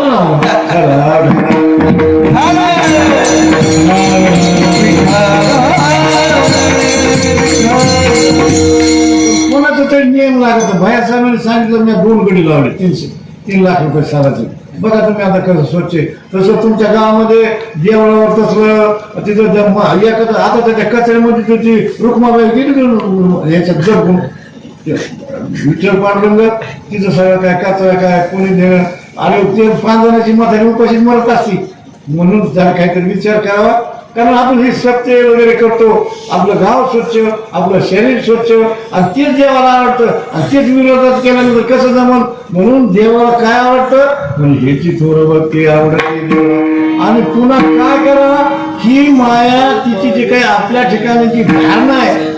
कोणाचा तरी नियम लागत. भया साहेबांनी सांगितलं मी 2 गडी लावले 3 लाख रुपये सालाचे. बघा तुम्ही आता कसं स्वच्छ आहे. तसं तुमच्या गावामध्ये देवळावर तसं तिथं एखादं आता त्याच्या कचऱ्यामध्ये तुझी रुक्माबाई गेली याच्यात जर विठ्ठल पांडुरंग तिथं सगळं काय कचरा काय कोणी देणं आणि ते 5 जणांची म्हातारी उपाशीच मरत असती. म्हणून जरा काहीतरी विचार करावा. कारण आपण ही सप्ते वगैरे करतो. आपलं गाव स्वच्छ, आपलं शरीर स्वच्छ आणि तेच देवाला आवडतं आणि तेच विरोधात केल्यानंतर कसं जमल. म्हणून देवाला काय आवडतं म्हणजे ह्याची थोडं भक्ती आवडते देवाला. आणि पुन्हा काय करा ही माया तिची जी काही आपल्या ठिकाणी जी धारणा आहे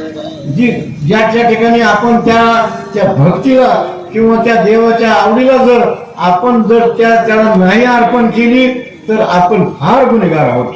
जी ज्या ठिकाणी आपण त्या भक्तीला किंवा त्या देवाच्या आवडीला जर आपण जर त्याला नाही अर्पण केली तर आपण फार गुन्हेगार आहोत.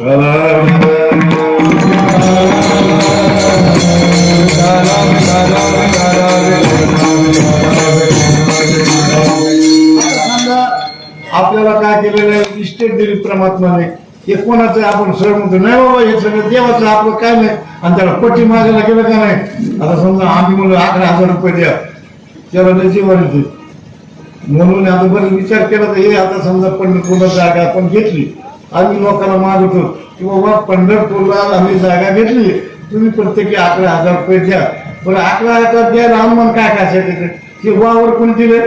आपल्याला काय केलेलं आहे इस्टेट दिली परमात्माने. हे कोणाचं आपण सर म्हणतो नाही बाबा हे सगळं देवाचं आपलं काय नाही आणि त्याला पट्टी मागायला गेलं का नाही. आता समजा आम्ही म्हणलो 11,000 रुपये द्या त्याला जीवन येते म्हणून आता बरं विचार केला तर हे आता समजा पंढरपूरला जागा आपण घेतली. आम्ही लोकांना मागतो की बाबा पंढरपूरला आम्ही जागा घेतली तुम्ही प्रत्येकी 11,000 रुपये द्या. बरं 11,000 द्यायला अनुमान काय काय ते वावर कोणी दिले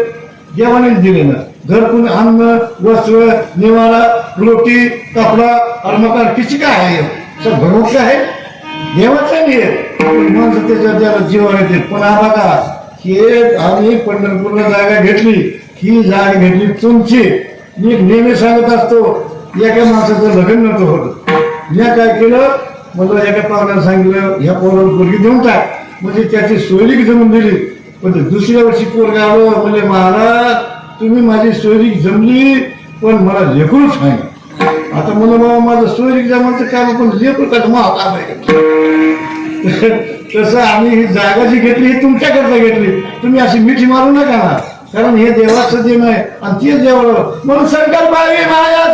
देवानेच दिले ना. घर कोणी अन्न वस्त्र निवारा रोटी कपडा और मकान किसी का आहे सब भगवत का आहे देवाचं नाही आहे. माणसं त्याच्या जीवन येते. पण हा बघा हे आम्ही पंढरपूरला जागा घेतली ही जागा घेतली तुमची. मी नेहमी सांगत असतो एका माणसाचं लग्न नव्हतं होतं. मी काय केलं मला एका पाहुण्याला सांगितलं ह्या पोराला पोरगी देऊन टाक म्हणजे त्याची सोयरीक जमून दिली. पण दुसऱ्या वर्षी पोरगा आलो म्हणजे महाराज तुम्ही माझी सोयरीक जमली पण मला लेकरूच नाही. आता मला बाबा माझं सोयरीक जमायचं काम पण लेकरू का काम आहे. तसं आम्ही ही जागा जी घेतली ही तुमच्याकरता घेतली. तुम्ही अशी मिठी मारू नका ना कारण हे देवाचं देण आहे आणि तेच देवाला म्हणून संकल्प आहे माया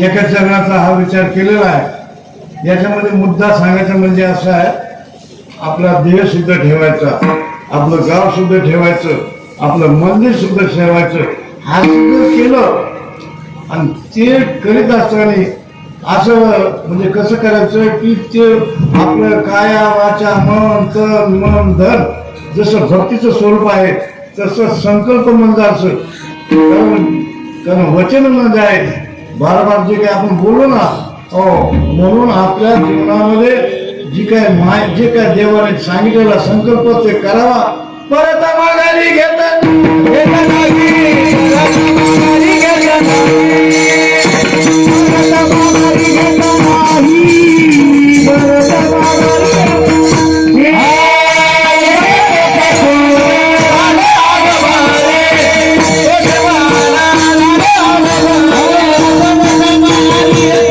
एका चरणाचा हा विचार केलेला आहे. याच्यामध्ये मुद्दा सांगायचा म्हणजे असा आहे आपला देह सुद्धा ठेवायचा आपलं गाव सुद्धा ठेवायचं आपलं मंदिर सुद्धा ठेवायचं. हा सुद्धा केलं आणि ते करीत असताना असं म्हणजे कसं करायचं की ते आपलं काया वाचा मन तन मन धन जसं भक्तीचं स्वरूप आहे तसं संकल्प म्हणजे असं कारण वचन म्हणजे आहे बार जे काही आपण बोललो ना हो म्हणून आपल्या जीवनामध्ये जी काय जे काय देवाने सांगितलेला संकल्प ते करावा. परत माघारी घेतात Yeah.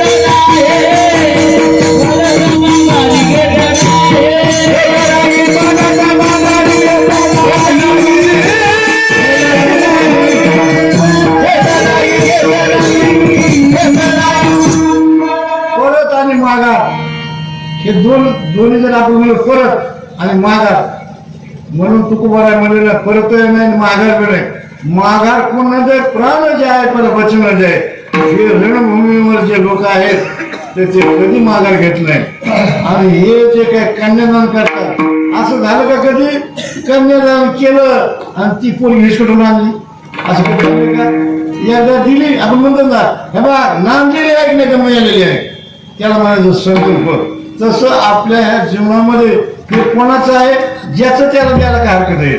हे दोन्ही जर आपण म्हणलं परत आणि माघार, म्हणून तुकोबाराय म्हणलेला परत नाही माघार बी नाही. माघार कोण जाय, प्राण जे आहे पर वचन जाय. हे रणभूमीवर जे लोक आहेत त्याचे कधी माघार घेत नाही. आणि हे जे काय कन्यादान करतात, असं झालं का कधी कन्यादान केलं आणि ती पोरी हिसकडून आणली, असं कधी का? एकदा दिली, आपण म्हणतो ना हे बा नांदलेली आहे की नाही का मिळालेली आहे, त्याला म्हणायचं संकल्प. तसं आपल्या ह्या जीवनामध्ये हे कोणाचं आहे, ज्याचं त्याला द्यायला काय हरकत आहे.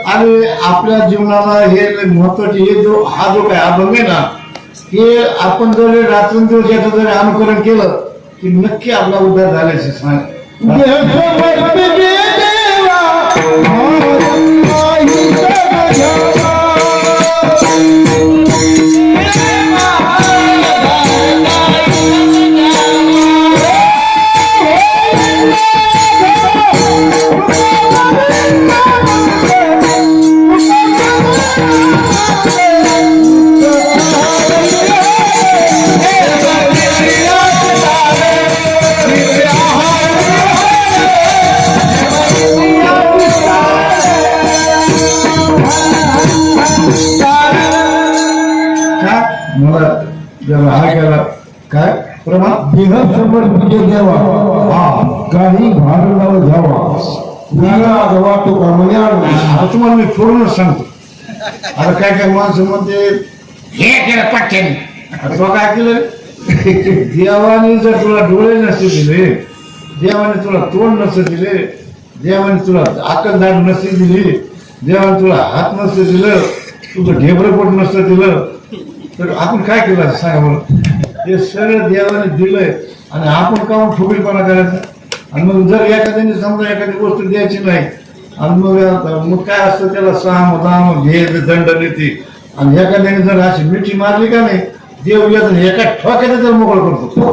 आणि आपल्या जीवनाला हे महत्वाचे हे जो हा जो काय अभंग आहे ना, हे आपण जर रात्रंदिवस याचं जर अनुकरण केलं की नक्की आपला उद्धार झाल्याचे सांग. मला जरा हा केला काय प्रमाण देहासमोर तुझे देवा, काही भार लाव जावा, नाला गवा तो कामयान. आता तुम्हाला मी फोडूनच सांगतो. आता काय काय माणसं म्हणते हे केलं पठ्ठ्याने, आता तो काय केलं, देवाने जर तुला डोळे नसते दिले, देवाने तुला तोंड नसते दिले, देवाने तुला आकलदाड नसते दिली, देवाने तुला हात नसते दिलं, तुझं ढेबरपोट नसतं दिलं, तर आपण काय केलं सांगा बरं. हे सगळं देवाने दिलंय आणि आपण काहून फुगीलपणा करायचा. आणि मग जर एखाद्याने समजा एखादी गोष्ट द्यायची नाही आणि मग काय असतं त्याला साम दाम भेद दंड नीती, आणि एखाद्याने जर अशी मिठी मारली का नाही, देव येत एका ठोक्याने जर मोकळ करतो.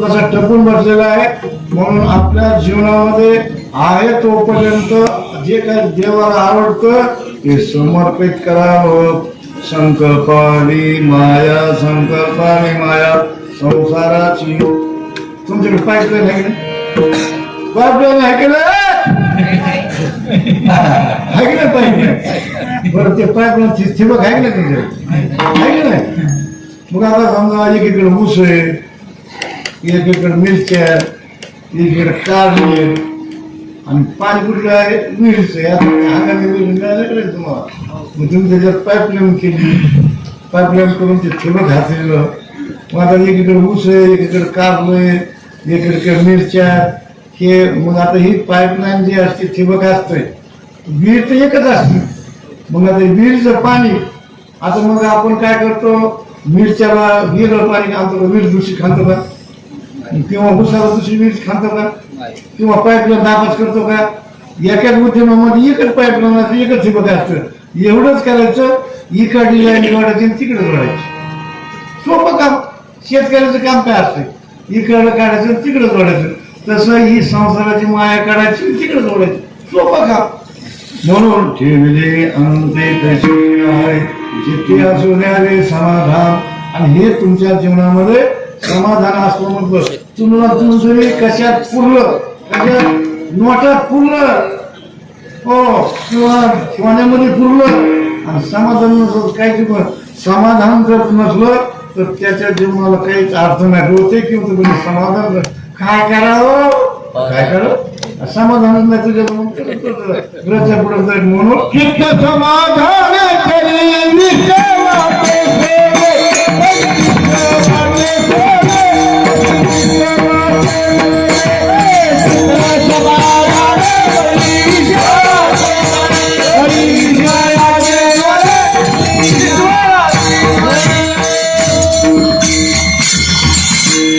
कसा टपून बसलेला आहे. म्हणून आपल्या जीवनामध्ये आहे तोपर्यंत जे काही देवाला आवडतं ते समर्पित करावं. संकल्पानी माया, संकल्पानी माया संसाराची. तुमच्याकडे पाईपलाईन आहे की नाही? पाईपलाईन आहे की नाही? आहे की नाही पाईपलाईन? बरं ते पाईपलाईन ठिबक आहे की नाही तुमच्याकडे? आहे की नाही? मग आता समजा एकीकडे ऊस आहे, एकीकडे मिरच्या, एकीकडे कारली आणि पाणी कुठलं आहे, विहिरीच आहे. अंगाने विहीर मिळालं तुम्हाला, मग तुम्ही त्याच्यात पाईपलाईन केली, पाईपलाईन करून ते ठिबक घातलेलं. मग आता एकीकडे ऊस आहे, एकीकडे कारलं आहे, एकीकडे मिरच्या, हे मग आता ही पाईपलाईन जी असते ठिबक असते, विहीर तर एकच असते. मग आता विहिरीचं पाणी, आता मग आपण काय करतो, मिरच्याला विहिर पाणी आणतो का, विहीर दुसरी खातो का, किंवा उसाला दुसरी विहीर खातो का, किंवा पाईपलाईन नापास करतो का? एकाच उद्यमामध्ये एकच पाईपलाईन असते, एकच ठिबक असतं. एवढंच करायचं, इकडली लाईन जोडायची आणि तिकडे जोडायची. सोपं काम. शेतकऱ्याचं काम काय असतं, इकडं काढायचं तिकडे जोडायचं. तसं ही संसाराची माया काढायची तिकडे जोडायची, सोपं काम. म्हणून ठेवले अंते तशी आहे जिथे असू द्यावे समाधान. आणि हे तुमच्या जीवनामध्ये समाधान असलं म्हटलं, तुम्हाला जरी कशात पुरलं, कशात नोटात पुरलं हो किंवा सोन्यामध्ये पुरलं आणि समाधान नसलं काही समाधान जर नसलं तर त्याच्या जीवनाला काहीच अर्थ नाही होते किंवा तुम्ही समाधान काय करावं काय करावं समाधानच नाही तुझ्या घराच्या पुढे जाईल म्हणून चित्त समाधान करी विश्वाचे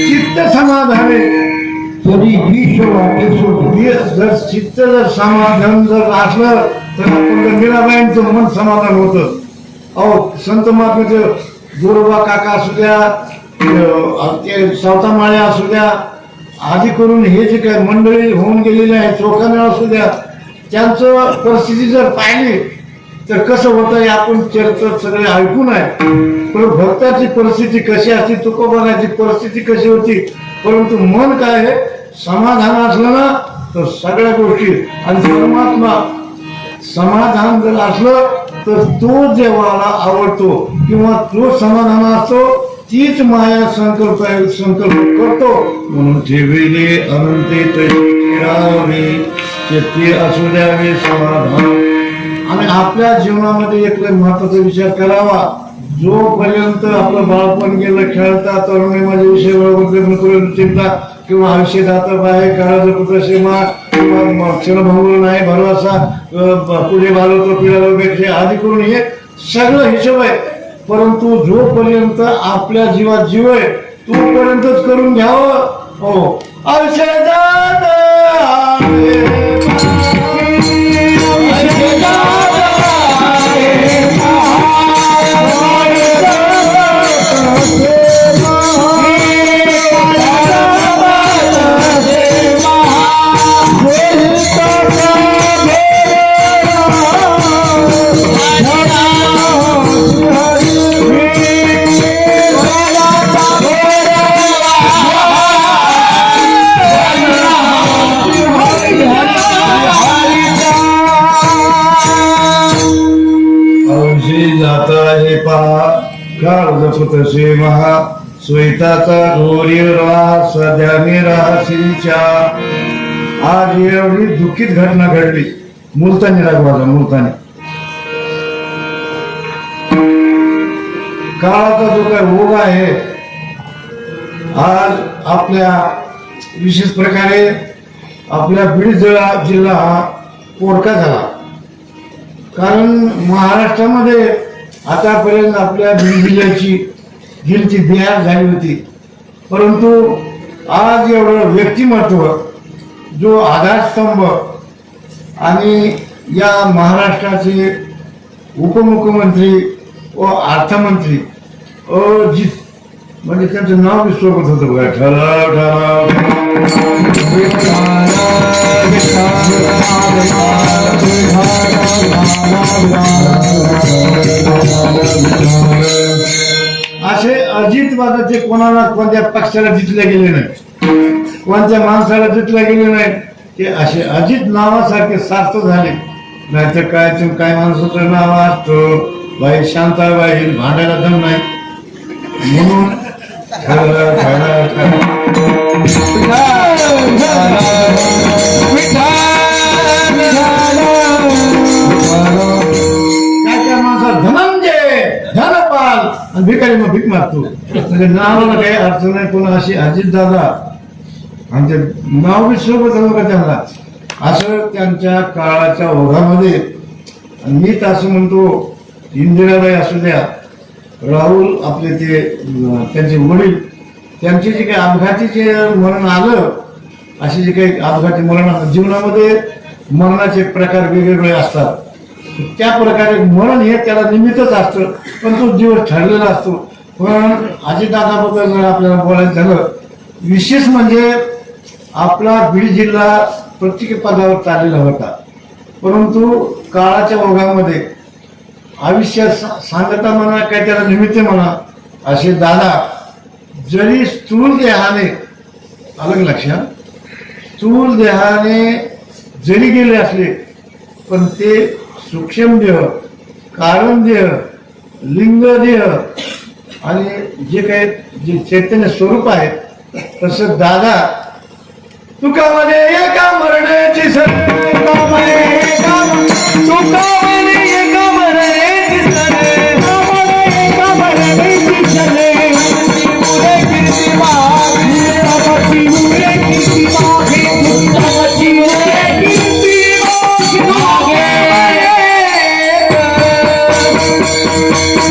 चित्त समाधान तरी विश्वाचे सोडले जर चित्त जर समाधान जर असलं तर आपण मीराबाईंचं मन समाधान होतं अहो संत महात्म्याचे गोरोबा काका असू द्या ते सावता माळे असू द्या आधी करून हे जे काय मंडळी होऊन गेलेले आहेत चोखाने असू द्या त्यांचं परिस्थिती जर पाहिली तर कसं होतं हे आपण चर्चा सगळे ऐकून आहे पण भक्ताची परिस्थिती कशी असते तुकोबाची परिस्थिती कशी होती परंतु मन काय आहे समाधान असलं ना तर सगळ्या गोष्टी आणि परमात्मा समाधान जर असलं तर तो देवाला आवडतो किंवा तो समाधान असतो तीच माया संकल्प करतो म्हणून ठेविले अनंते तरी ते असू द्यावे समाधान आणि आपल्या जीवनामध्ये एक महत्वाचा विचार करावा जोपर्यंत आपलं बाळपण गेलं खेळता तरुणीमध्ये विषय लग्न करून चिंता किंवा आयुष्य जातं बाहेर काळाचं पुत्र सीमा किंवा क्षणभंगूर नाही भरवसा पुढे बालवतो पिढ्याला भेटले आधी करून हे सगळं हिशोब आहे परंतु जोपर्यंत आपल्या जीवात जीव आहे तोपर्यंतच करून घ्यावं हो औषधात जपतसे महा स्वेताचा घोरीरा सध्या निराशीच्या आज एवढी दुःखित घटना घडली मुलतानी रागवाजा मुलतानी काळाचा जो काय ओघ आहे आज आपल्या विशेष प्रकारे आपल्या बीड जिल्हा हा पोरका झाला कारण महाराष्ट्रामध्ये आतापर्यंत आपल्या बीड जिल्ह्याची गिलची बिहार झाली होती परंतु आज एवढं व्यक्तिमत्व जो आधारस्तंभ आणि या महाराष्ट्राचे उपमुख्यमंत्री व अर्थमंत्री अजित म्हणजे त्यांचं नाव बी सोबत होतं बघा ठराव असे अजित वादाचे कोणाला कोणत्या पक्षाला जिंकले गेले नाही कोणत्या माणसाला जिंकले गेले नाही ते असे अजित नावासारखे सार्थ झाले नाहीतर काय माणसाचं नाव असतं बाई शांताबाई भांडायला दम नाही म्हणून काय माणसा धनंजय धनपाल आणि भिकारी मग भीक मारतो म्हणजे नावाला काही अर्थ नाही कोणा अशी अजित दादा आमचे नाव बी सोबत आलं का त्यांना असं त्यांच्या काळाच्या ओघामध्ये मी तर असं म्हणतो इंदिराबाई असू द्या राहुल आपले ते त्यांचे वडील त्यांचे जे काही अपघाती जे मरण आलं असे जे काही अपघाती मरण जीवनामध्ये मरणाचे प्रकार वेगवेगळे असतात त्या प्रकारे मरण हे त्याला निमित्तच असतं पण तो दिवस ठरलेला असतो पण अजितदादाबद्दल जर आपल्याला बोलायचं झालं विशेष म्हणजे आपला बीड जिल्हा प्रत्येक पदावर चाललेला होता परंतु काळाच्या ओघामध्ये आयुष्यात सांगता म्हणा काय त्याला निमित्त म्हणा असे दादा जरी स्थूल देहाने अलग लक्षात स्थूल देहाने जरी गेले असले पण ते सूक्ष्म देह, कारण देह, लिंग देह आणि जे काही जे चैतन्य स्वरूप आहे तसं दादा तुका म्हणे एका मरण्याची सर, तुका म्हणे एका मरण्याची सर, एका मरण्याची सर, मुळे कीर्ती मागे, मुळे कीर्ती मागे, मुळे कीर्ती मागे,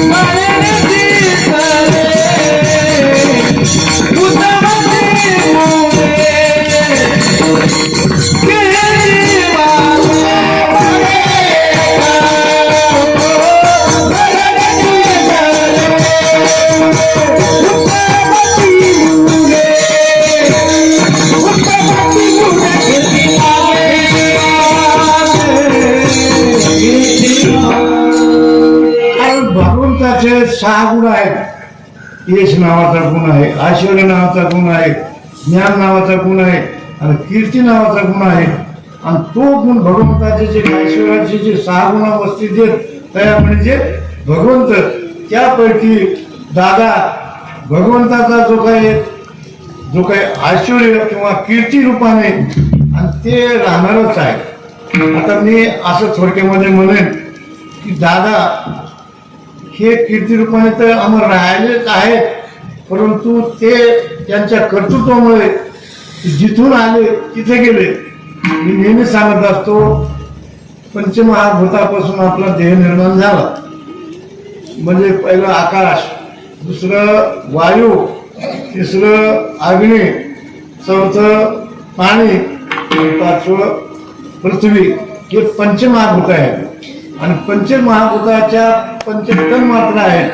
मरण्याची सर, तुका भगवंताचे 6 गुण आहेत. यश नावाचा गुण आहे, ऐश्वर्य नावाचा गुण आहे, ज्ञान नावाचा गुण आहे आणि कीर्ती नावाचा गुण आहे. आणि तो गुण भगवंताचे जे ऐश्वर्याचे जे 6 गुण वस्ती तयार म्हणजे भगवंत, त्यापैकी दादा भगवंताचा जो काही ऐश्वर्य किंवा कीर्ती रूपाने आणि ते राहणारच आहे. आता मी असं थोडक्यामध्ये म्हणेन की दादा हे कीर्ती रूपाने तर अमर राहिलेच आहेत, परंतु ते त्यांच्या कर्तृत्वामुळे जिथून आले तिथे गेले. मी नेहमी सांगत असतो पंचमहाभूतापासून आपला देह निर्माण झाला. म्हणजे पहिलं आकाश, दुसरं वायू, तिसरं अग्नी, चौथं पाणी, 5वं पृथ्वी. हे पंचमहाभूत आहेत आणि पंचमहाभूताच्या पंचतन मात्रा आहेत.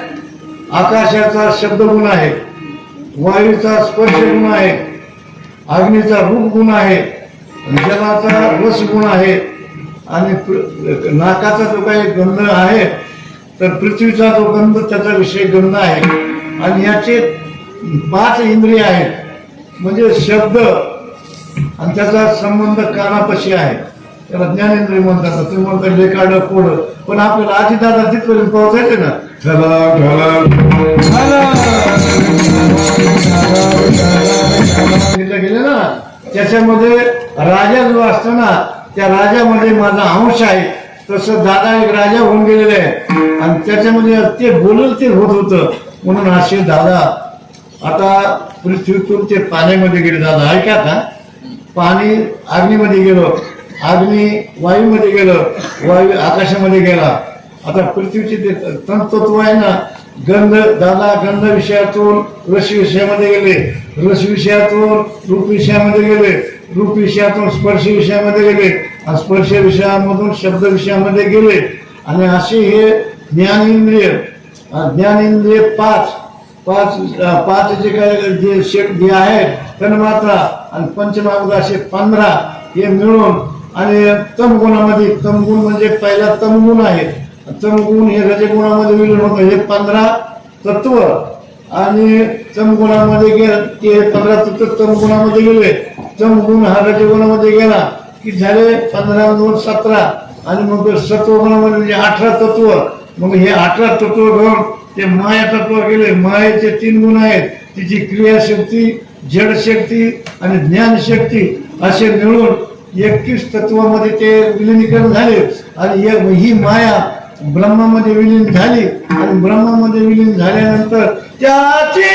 आकाशाचा शब्द गुण आहे, वायूचा स्पर्श गुण आहे, अग्नीचा रूप गुण आहे, जलाचा रस गुण आहे आणि नाकाचा जो काही गंध आहे तर पृथ्वीचा जो गंध त्याचा विषय गंध आहे. आणि याचे 5 इंद्रिय आहेत म्हणजे शब्द आणि त्याचा संबंध कानापाशी आहे, त्याला ज्ञानेंद्रिय म्हणतात. तुम्ही म्हणता लेखाड कोड, पण आपल्याला आजी दादा तिथपर्यंत पोहोचायचे ना. गेले ना त्याच्यामध्ये राजा जो असतो ना त्या राजामध्ये माझा अंश आहे. तसं दादा एक राजा होऊन गेलेले आहे आणि त्याच्यामध्ये ते बोलल ते होत होतं. म्हणून असे दादा आता पृथ्वीतून ते पाण्यामध्ये गेले. दादा ऐका का, पाणी अग्नीमध्ये गेलं, अग्नी वायूमध्ये गेलं, वायू आकाशामध्ये गेला. आता पृथ्वीचे ते तत्व आहे ना, गंध, दादा गंध विषयातून रस विषयामध्ये गेले, रस विषयातून रूप विषयामध्ये गेले, रूप विषयातून स्पर्श विषयामध्ये गेले आणि स्पर्श विषयामधून शब्द विषयामध्ये गेले. आणि असे हे ज्ञानेंद्रिय 5 जे काय जे आहेत तन्मात्रा आणि पंचमहाभूत असे 15 हे मिळून आणि तमगुणामध्ये, तमगुण म्हणजे पहिला तमगुण आहे, तमगुण हे रजगुणामध्ये विलीन होतं. हे 15 तत्व आणि तमगुणामध्ये गेले, ते 15 तत्व तमगुणामध्ये गेले. तमगुण हा रजगुणामध्ये गेला की झाले 15 2 17 आणि मग सत्वगुणामध्ये म्हणजे 18 तत्व. मग हे 18 तत्व घेऊन ते माया तत्व गेले. मायेचे 3 गुण आहेत, तिची क्रियाशक्ती, जडशक्ती आणि ज्ञानशक्ती असे मिळून 21 तत्वामध्ये ते विलिनीकरण झाले. आणि ही माया ब्रह्मामध्ये विलीन झाली आणि ब्रह्मामध्ये विलीन झाल्यानंतर त्याचे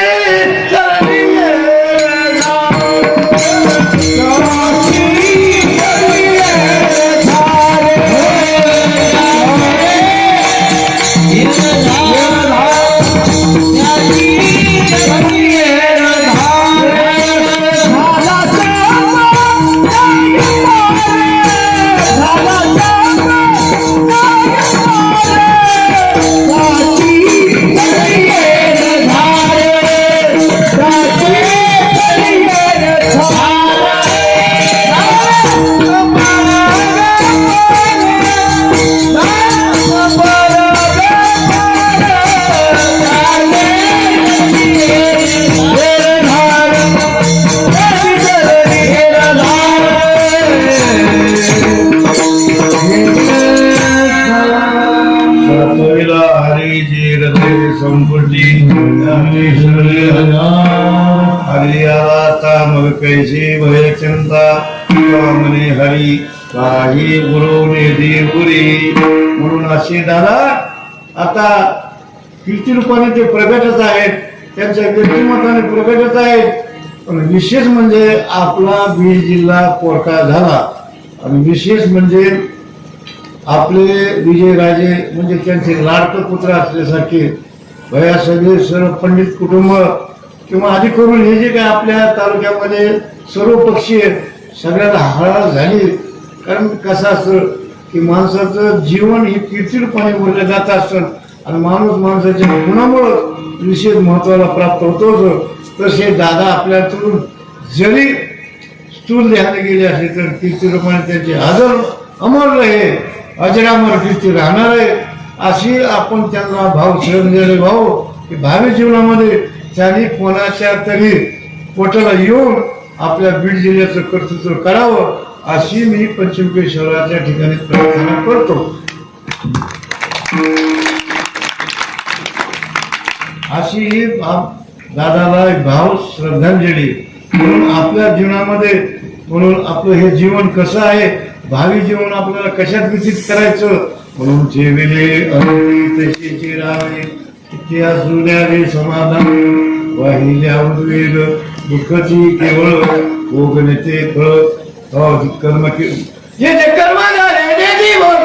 Right. कैसे भय चिंता म्हणे हरी काही गुरु निधी पुरी. म्हणून असे दादा आता कीर्ती रूपाने ते प्रगटच आहेत, त्यांच्या व्यक्तिमत्वाने प्रगटच आहेत. पण विशेष म्हणजे आपला बीड जिल्हा कोर्टा झाला. आणि विशेष म्हणजे आपले विजयराजे म्हणजे त्यांचे लाडकं पुत्र असल्यासारखे भया सगळे सर्व पंडित कुटुंब किंवा आधी करून हे जे काय आपल्या तालुक्यामध्ये सर्व पक्षीय सगळ्याला हळहळ झाली. कारण कसं असतं की माणसाचं जीवन हे कीर्तिरूपाने बोललं जात असतं आणि माणूस माणसाच्या गुणामुळं विशेष महत्वाला प्राप्त होतोच. तसे दादा आपल्यातून जरी स्थूल ध्यान गेले असले तर कीर्तिरूपाने त्यांचे हजर अमर रहे, अजरामर कीर्ती राहणार आहे. अशी आपण त्यांना भाव श्रद्धांजली भाऊ की भावी जीवनामध्ये त्यांनी कोणाच्या तरी पोटाला येऊन आपल्या बीड जिल्ह्याचं कर्तृत्व करावं अशी मी पंचमुखेश्वराच्या ठिकाणी प्रार्थना करतो. अशी ही दादाला भाव श्रद्धांजली म्हणून आपल्या जीवनामध्ये म्हणून आपलं हे जीवन कसं आहे, भावी जीवन आपल्याला कशात व्यतीत करायचं म्हणून ठेविले तशीची रावे इतिहास जुन्यारे समाधान वाहिल्या उद्वेग दुःखाची केवळ भोगण्याचे फळ कर्म जे कर्म झाले ते जीवन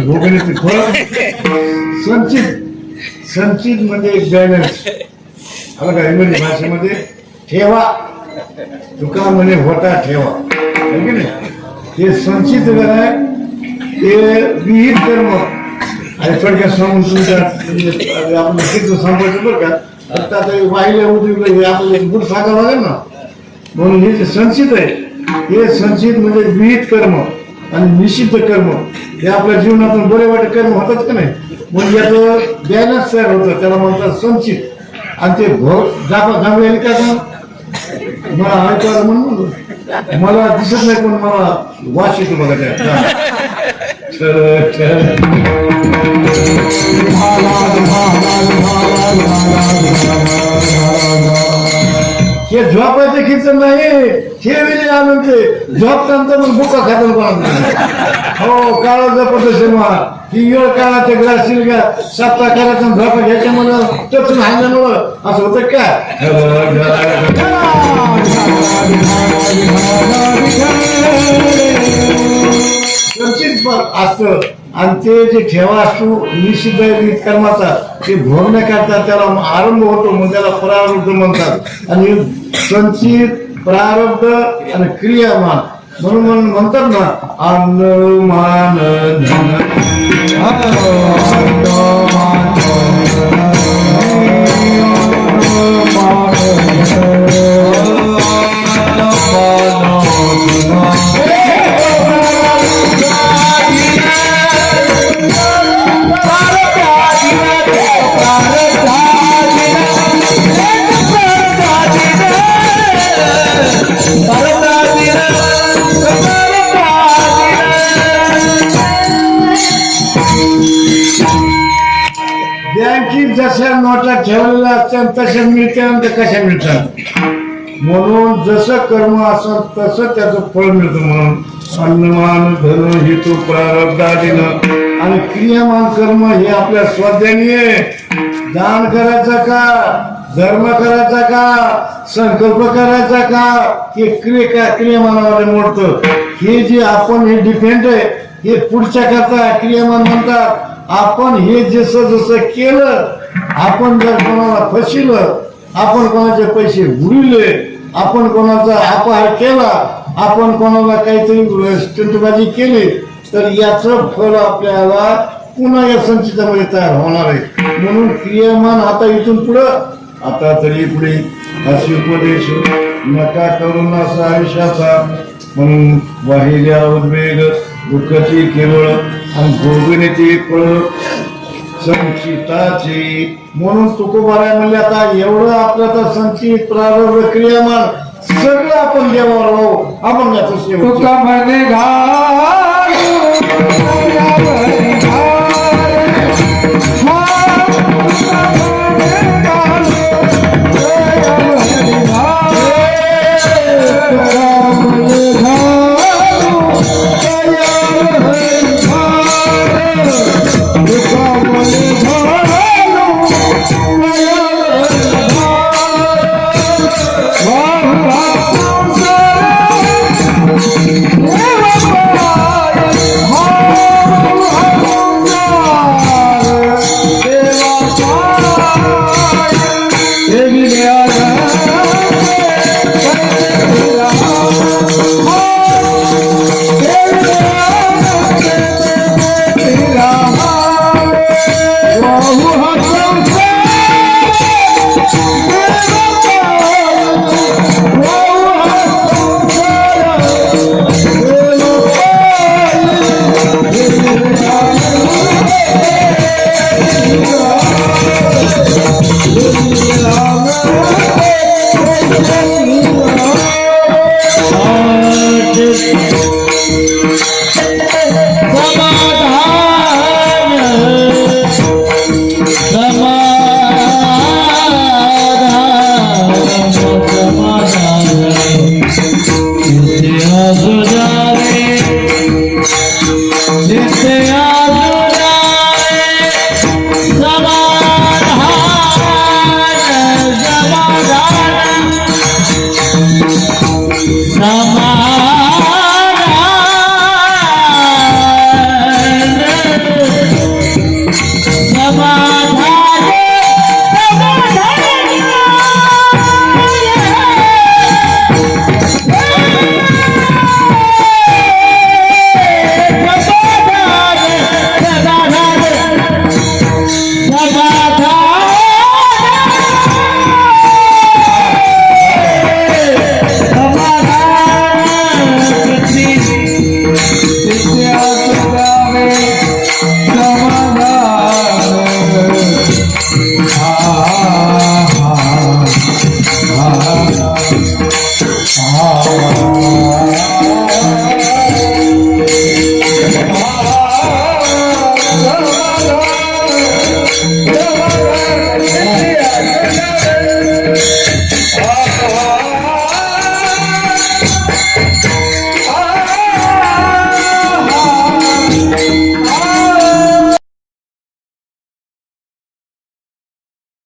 भोगण्याचे फळ संचित म्हणजे एक बॅलन्स आला का इंग्रजी भाषेमध्ये ठेवा तुका म्हणे होता ठेवा की नाही. हे संचित आहे ते विहित कर्म आणि थोडक्यात सांगून तुमच्या म्हणजे आपण किती सांगायचं बरं का. फक्त आता वाहिल्या उद्योग हे आपलं गुड सांगावं लागेल ना. म्हणून हे जे संचित आहे हे संचित म्हणजे विहित कर्म आणि निषिद्ध कर्म हे आपल्या जीवनातून बरे वाईट कर्म होतात का नाही. म्हणजे याचं बॅलन्स तयार होतं त्याला म्हणतात संचित. आणि ते घालवेल का मला ऐकायला म्हणून मला दिसत नाही पण मला वाच येतो बघा त्या. हे झोपायचं खिचन नाही हे वेळी आणून ते झोपताना मग बुका खातं कोणा. हो काळ जपत सिनेमा ही वेळ काळाच्या ग्रासील का सप्ताह करायचा झोपा घ्यायच्यामुळं टचून हाणल्यामुळं असं होतं काय. संचित असतं आणि ते जे ठेवा असतो निषिद्ध कर्माचा ते भोगण्याकरता त्याला आरंभ होतो मग त्याला प्रारब्ध म्हणतात. आणि संचित प्रारब्ध आणि क्रियामान म्हणून म्हणतात ना अन्न मान जशा नोटा ठेवलेल्या असतात तशा मिळतात कशा मिळतात. म्हणून जसं कर्म असेल तसं त्याचं फळ मिळतं. म्हणून अन्नमान धन हेतू प्रारब्धाधीन आणि क्रियामान कर्म हे आपल्या स्वाध्यानी आहे. दान करायचा का, धर्म करायचा का, संकल्प करायचा का, हे क्रियामानामध्ये मोडतं. हे जे आपण हे डिपेंड आहे हे पुढच्या करता क्रियामान म्हणतात. आपण हे जसं जसं केलं, आपण जर कोणाला फसिलं, आपण कोणाचे पैसे उडविले, आपण कोणाचा अपहार केला, आपण कोणाला काहीतरी स्टंटबाजी केली, तर याचं फळ आपल्याला पुन्हा या संचितामध्ये तयार होणार आहे. म्हणून क्रियामान आता इथून पुढं, आता तरी पुढे असे उपदेश नका करून असा आयुष्याचा. म्हणून वाहिल्या उद्वेग दुःखाची केवळ आणि भोगण्याची फळ संचिताची. म्हणून तुकोबाराय म्हणले आता एवढं आपलं तर संचित प्रारंभ क्रियामान सगळं आपण देवावर राहू, आपण याचं सेवा तुका म्हणे जिसे आज